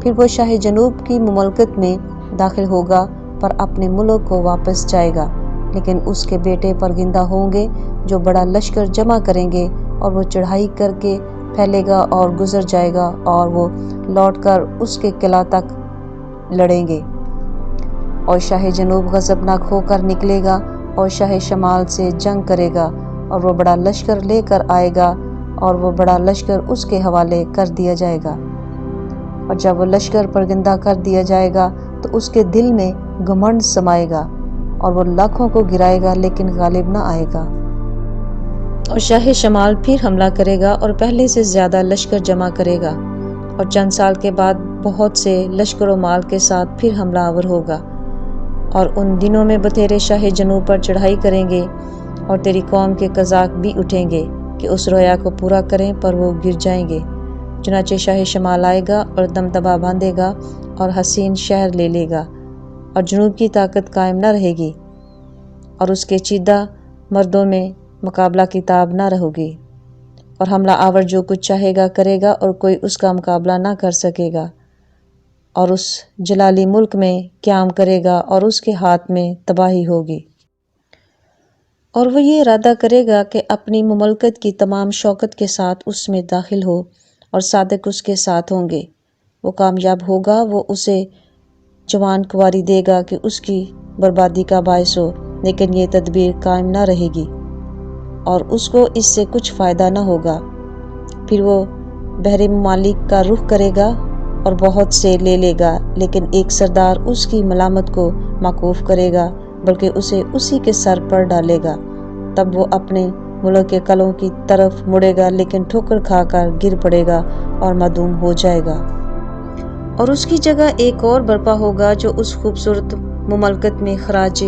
پھر وہ شاہ جنوب کی مملکت میں داخل ہوگا پر اپنے ملک کو واپس جائے گا، لیکن اس کے بیٹے پرگندہ ہوں گے جو بڑا لشکر جمع کریں گے، اور وہ چڑھائی کر کے پھیلے گا اور گزر جائے گا، اور وہ لوٹ کر اس کے قلعہ تک لڑیں گے، اور شاہ جنوب غضبناک ہو کر نکلے گا اور شاہ شمال سے جنگ کرے گا، اور وہ بڑا لشکر لے کر آئے گا، اور وہ بڑا لشکر اس کے حوالے کر دیا جائے گا، اور جب وہ لشکر پرگندہ کر دیا جائے گا تو اس کے دل میں گھمنڈ سمائے گا، اور وہ لاکھوں کو گرائے گا لیکن غالب نہ آئے گا۔ اور شاہ شمال پھر حملہ کرے گا اور پہلے سے زیادہ لشکر جمع کرے گا، اور چند سال کے بعد بہت سے لشکر و مال کے ساتھ پھر حملہ آور ہوگا، اور ان دنوں میں بتھیرے شاہ جنوب پر چڑھائی کریں گے، اور تیری قوم کے قزاق بھی اٹھیں گے کہ اس رویا کو پورا کریں، پر وہ گر جائیں گے۔ چنانچہ شاہ شمال آئے گا اور دمدمہ باندھے گا اور حصین شہر لے لے گا، اور جنوب کی طاقت قائم نہ رہے گی، اور اس کے چیدہ مردوں میں مقابلہ کی تاب نہ رہے گی، اور حملہ آور جو کچھ چاہے گا کرے گا اور کوئی اس کا مقابلہ نہ کر سکے گا، اور اس جلالی ملک میں قیام کرے گا اور اس کے ہاتھ میں تباہی ہوگی۔ اور وہ یہ ارادہ کرے گا کہ اپنی مملکت کی تمام شوکت کے ساتھ اس میں داخل ہو، اور صادق اس کے ساتھ ہوں گے۔ وہ کامیاب ہوگا، وہ اسے جوان کنواری دے گا کہ اس کی بربادی کا باعث ہو، لیکن یہ تدبیر قائم نہ رہے گی، اور اس کو اس سے کچھ فائدہ نہ ہوگا۔ پھر وہ بحری ممالک کا رخ کرے گا اور بہت سے لے لے گا، لیکن ایک سردار اس کی ملامت کو موقوف کرے گا، بلکہ اسے اسی کے سر پر ڈالے گا۔ تب وہ اپنے ملک کے قلعوں کی طرف مڑے گا، لیکن ٹھوکر کھا کر گر پڑے گا اور معدوم ہو جائے گا، اور اس کی جگہ ایک اور برپا ہوگا جو اس خوبصورت مملکت میں خراج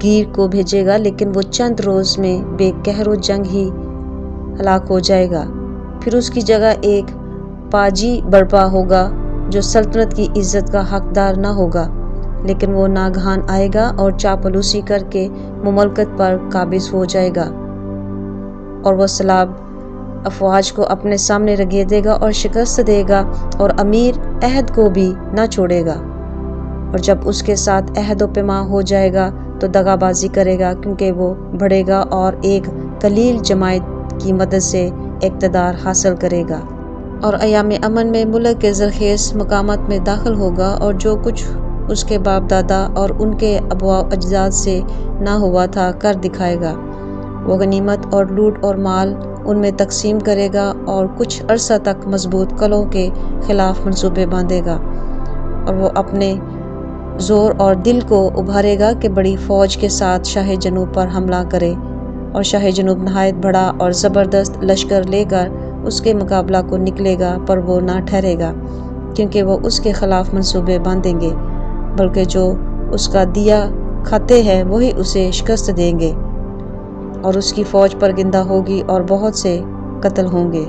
گیر کو بھیجے گا، لیکن وہ چند روز میں بے قہر و جنگ ہی ہلاک ہو جائے گا۔ پھر اس کی جگہ ایک پاجی برپا ہوگا جو سلطنت کی عزت کا حقدار نہ ہوگا، لیکن وہ ناگہان آئے گا اور چاپلوسی کر کے مملکت پر قابض ہو جائے گا، اور وہ سلاب افواج کو اپنے سامنے رگیدے گا اور شکست دے گا، اور امیر عہد کو بھی نہ چھوڑے گا، اور جب اس کے ساتھ عہد و پیما ہو جائے گا تو دغا بازی کرے گا، کیونکہ وہ بڑھے گا اور ایک قلیل جماعت کی مدد سے اقتدار حاصل کرے گا، اور ایام امن میں ملک کے زرخیز مقامات میں داخل ہوگا، اور جو کچھ اس کے باپ دادا اور ان کے اباء و اجداد سے نہ ہوا تھا کر دکھائے گا۔ وہ غنیمت اور لوٹ اور مال ان میں تقسیم کرے گا، اور کچھ عرصہ تک مضبوط قلعوں کے خلاف منصوبے باندھے گا، اور وہ اپنے زور اور دل کو ابھارے گا کہ بڑی فوج کے ساتھ شاہ جنوب پر حملہ کرے، اور شاہ جنوب نہایت بڑا اور زبردست لشکر لے کر اس کے مقابلہ کو نکلے گا، پر وہ نہ ٹھہرے گا، کیونکہ وہ اس کے خلاف منصوبے باندھیں گے، بلکہ جو اس کا دیا کھاتے ہیں وہی اسے شکست دیں گے، اور اس کی فوج پرگندہ ہوگی اور بہت سے قتل ہوں گے۔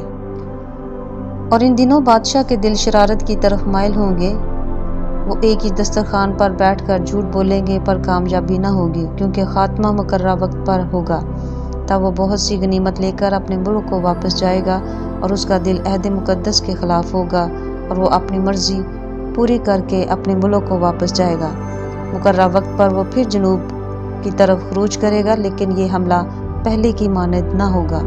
اور ان دنوں بادشاہ کے دل شرارت کی طرف مائل ہوں گے، وہ ایک ہی دسترخوان پر بیٹھ کر جھوٹ بولیں گے پر کامیابی نہ ہوگی، کیونکہ خاتمہ مقررہ وقت پر ہوگا، تب وہ بہت سی غنیمت لے کر اپنے ملک کو واپس جائے گا، اور اس کا دل عہد مقدس کے خلاف ہوگا، اور وہ اپنی مرضی پوری کر کے اپنے ملک کو واپس جائے گا۔ مقررہ وقت پر وہ پھر جنوب کی طرف خروج کرے گا، لیکن یہ حملہ پہلے کی مانند نہ ہوگا،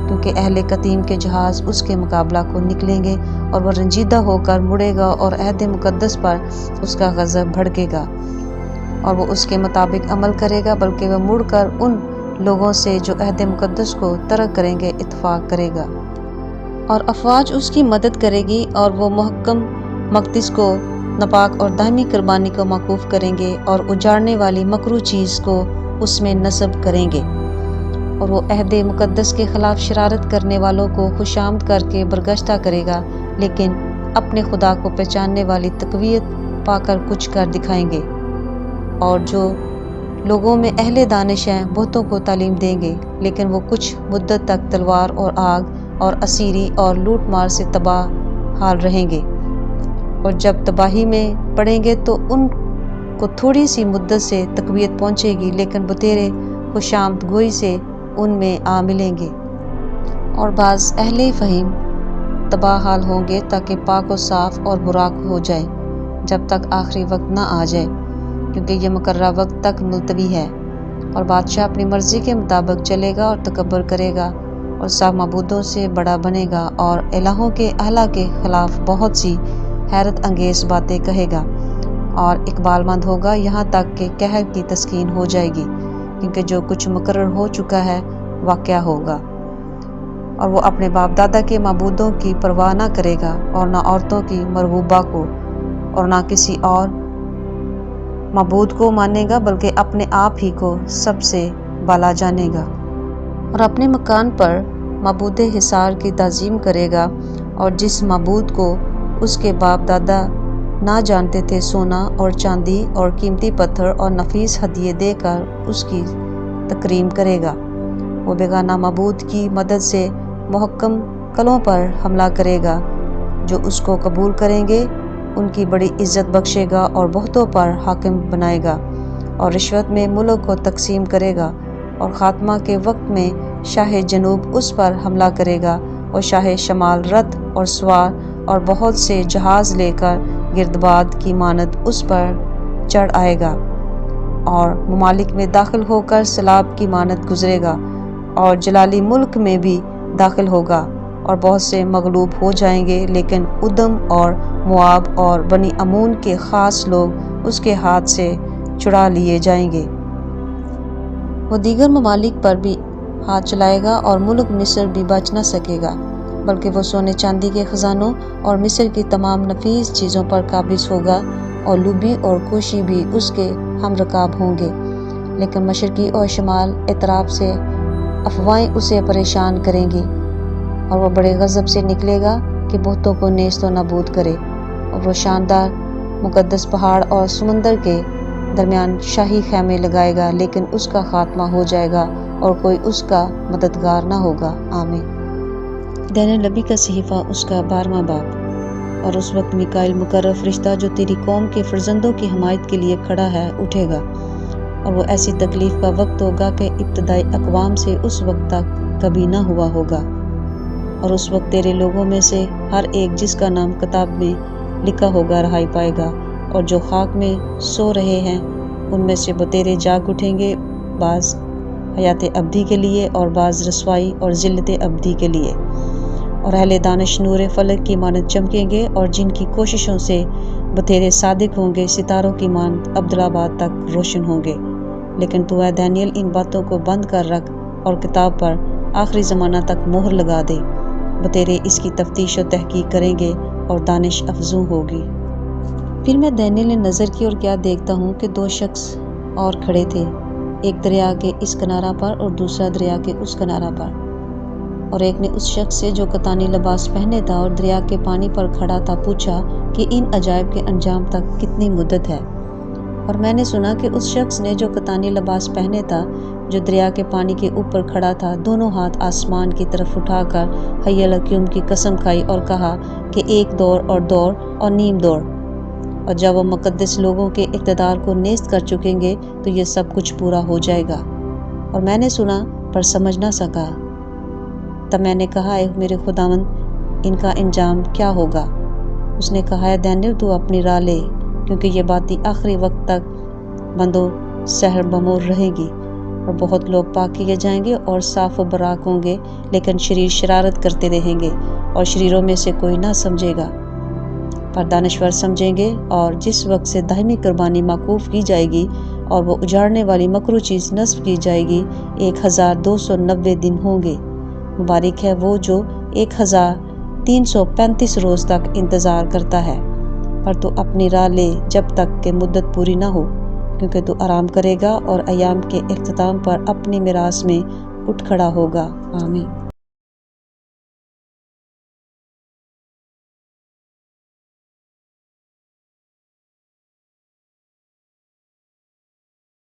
کیونکہ اہل قتیم کے جہاز اس کے مقابلہ کو نکلیں گے، اور وہ رنجیدہ ہو کر مڑے گا، اور عہد مقدس پر اس کا غضب بھڑکے گا، اور وہ اس کے مطابق عمل کرے گا، بلکہ وہ مڑ کر ان لوگوں سے جو عہد مقدس کو ترک کریں گے اتفاق کرے گا، اور افواج اس کی مدد کرے گی، اور وہ محکم مقدس کو ناپاک اور دائمی قربانی کو موقوف کریں گے، اور اجاڑنے والی مکروہ چیز کو اس میں نصب کریں گے، اور وہ عہد مقدس کے خلاف شرارت کرنے والوں کو خوشامد کر کے برگشتہ کرے گا، لیکن اپنے خدا کو پہچاننے والی تقویت پا کر کچھ کر دکھائیں گے، اور جو لوگوں میں اہل دانش ہیں بہتوں کو تعلیم دیں گے، لیکن وہ کچھ مدت تک تلوار اور آگ اور اسیری اور لوٹ مار سے تباہ حال رہیں گے، اور جب تباہی میں پڑیں گے تو ان کو تھوڑی سی مدت سے تقویت پہنچے گی، لیکن بطیرے خوشامد گوئی سے ان میں آ ملیں گے، اور بعض اہل فہم تباہ حال ہوں گے تاکہ پاک و صاف اور براق ہو جائے جب تک آخری وقت نہ آ جائے، کیونکہ یہ مقررہ وقت تک ملتوی ہے، اور بادشاہ اپنی مرضی کے مطابق چلے گا اور تکبر کرے گا، اور سب معبودوں سے بڑا بنے گا، اور الہوں کے اعلیٰ کے خلاف بہت سی حیرت انگیز باتیں کہے گا، اور اقبال مند ہوگا یہاں تک کہ قہر کی تسکین ہو جائے گی، کیونکہ جو کچھ مقرر ہو چکا ہے واقعہ ہوگا، اور وہ اپنے باپ دادا کے معبودوں کی پرواہ نہ کرے گا، اور نہ عورتوں کی مرغوبہ کو، اور نہ کسی اور معبود کو مانے گا، بلکہ اپنے آپ ہی کو سب سے بالا جانے گا، اور اپنے مکان پر معبود حصار کی تعظیم کرے گا، اور جس معبود کو اس کے باپ دادا نہ جانتے تھے سونا اور چاندی اور قیمتی پتھر اور نفیس ہدیے دے کر اس کی تکریم کرے گا۔ وہ بیگانہ معبود کی مدد سے محکم قلعوں پر حملہ کرے گا، جو اس کو قبول کریں گے ان کی بڑی عزت بخشے گا، اور بہتوں پر حاکم بنائے گا، اور رشوت میں ملک کو تقسیم کرے گا، اور خاتمہ کے وقت میں شاہ جنوب اس پر حملہ کرے گا، اور شاہ شمال رتھ اور سوار اور بہت سے جہاز لے کر گردباد کی مانند اس پر چڑھ آئے گا، اور ممالک میں داخل ہو کر سیلاب کی مانند گزرے گا، اور جلالی ملک میں بھی داخل ہوگا، اور بہت سے مغلوب ہو جائیں گے، لیکن ادم اور مواب اور بنی امون کے خاص لوگ اس کے ہاتھ سے چھڑا لیے جائیں گے۔ وہ دیگر ممالک پر بھی ہاتھ چلائے گا، اور ملک مصر بھی بچ نہ سکے گا، بلکہ وہ سونے چاندی کے خزانوں اور مصر کی تمام نفیس چیزوں پر قابض ہوگا، اور لوبی اور کوشی بھی اس کے ہم رکاب ہوں گے، لیکن مشرقی اور شمال اطراف سے افواہیں اسے پریشان کریں گی، اور وہ بڑے غضب سے نکلے گا کہ بہتوں کو نیست و نابود کرے، اور وہ شاندار مقدس پہاڑ اور سمندر کے درمیان شاہی خیمے لگائے گا، لیکن اس کا خاتمہ ہو جائے گا اور کوئی اس کا مددگار نہ ہوگا۔ آمین۔ دین نبی کا صحیفہ اس کا 12واں باب۔ اور اس وقت میکائیل مقرر فرشتہ جو تیری قوم کے فرزندوں کی حمایت کے لیے کھڑا ہے اٹھے گا، اور وہ ایسی تکلیف کا وقت ہوگا کہ ابتدائی اقوام سے اس وقت تک کبھی نہ ہوا ہوگا۔ اور اس وقت تیرے لوگوں میں سے ہر ایک جس کا نام کتاب میں لکھا ہوگا رہائی پائے گا، اور جو خاک میں سو رہے ہیں ان میں سے بتیرے جاگ اٹھیں گے، بعض حیات ابدی کے لیے اور بعض رسوائی اور ذلت ابدی کے لیے۔ اور اہل دانش نور فلک کی مانند چمکیں گے، اور جن کی کوششوں سے بتیرے صادق ہوں گے ستاروں کی مانند ابدالآباد تک روشن ہوں گے۔ لیکن تو اے دانیل ان باتوں کو بند کر رکھ اور کتاب پر آخری زمانہ تک مہر لگا دے، بتیرے اس کی تفتیش و تحقیق کریں گے اور دانش افزوں ہوگی۔ پھر میں دانیل نے نظر کی اور کیا دیکھتا ہوں کہ دو شخص اور کھڑے تھے، ایک دریا کے اس کنارہ پر اور دوسرا دریا کے اس کنارہ پر۔ اور ایک نے اس شخص سے جو کتانی لباس پہنے تھا اور دریا کے پانی پر کھڑا تھا پوچھا کہ ان عجائب کے انجام تک کتنی مدت ہے؟ اور میں نے سنا کہ اس شخص نے جو کتانی لباس پہنے تھا جو دریا کے پانی کے اوپر کھڑا تھا دونوں ہاتھ آسمان کی طرف اٹھا کر حی القیوم کی قسم کھائی اور کہا کہ ایک دور اور نیم دور، اور جب وہ مقدس لوگوں کے اقتدار کو نیست کر چکیں گے تو یہ سب کچھ پورا ہو جائے گا۔ اور میں نے سنا پر سمجھ نہ سکا۔ تب میں نے کہا اے میرے خداوند ان کا انجام کیا ہوگا؟ اس نے کہا اے دانیل تو اپنی راہ لے، کیونکہ یہ باتیں آخری وقت تک بندو سحر بمور رہیں گی، اور بہت لوگ پاک کیے جائیں گے اور صاف و براک ہوں گے، لیکن شریر شرارت کرتے رہیں گے، اور شریروں میں سے کوئی نہ سمجھے گا، پر دانشور سمجھیں گے۔ اور جس وقت سے دائمی قربانی موقوف کی جائے گی اور وہ اجاڑنے والی مکروہ چیز نصب کی جائے گی 1290 دن ہوں گے۔ مبارک ہے وہ جو 1335 روز تک انتظار کرتا ہے، پر تو اپنی راہ لے جب تک کہ مدت پوری نہ ہو، کیونکہ تو آرام کرے گا اور ایام کے اختتام پر اپنی میراث میں اٹھ کھڑا ہوگا۔ آمین۔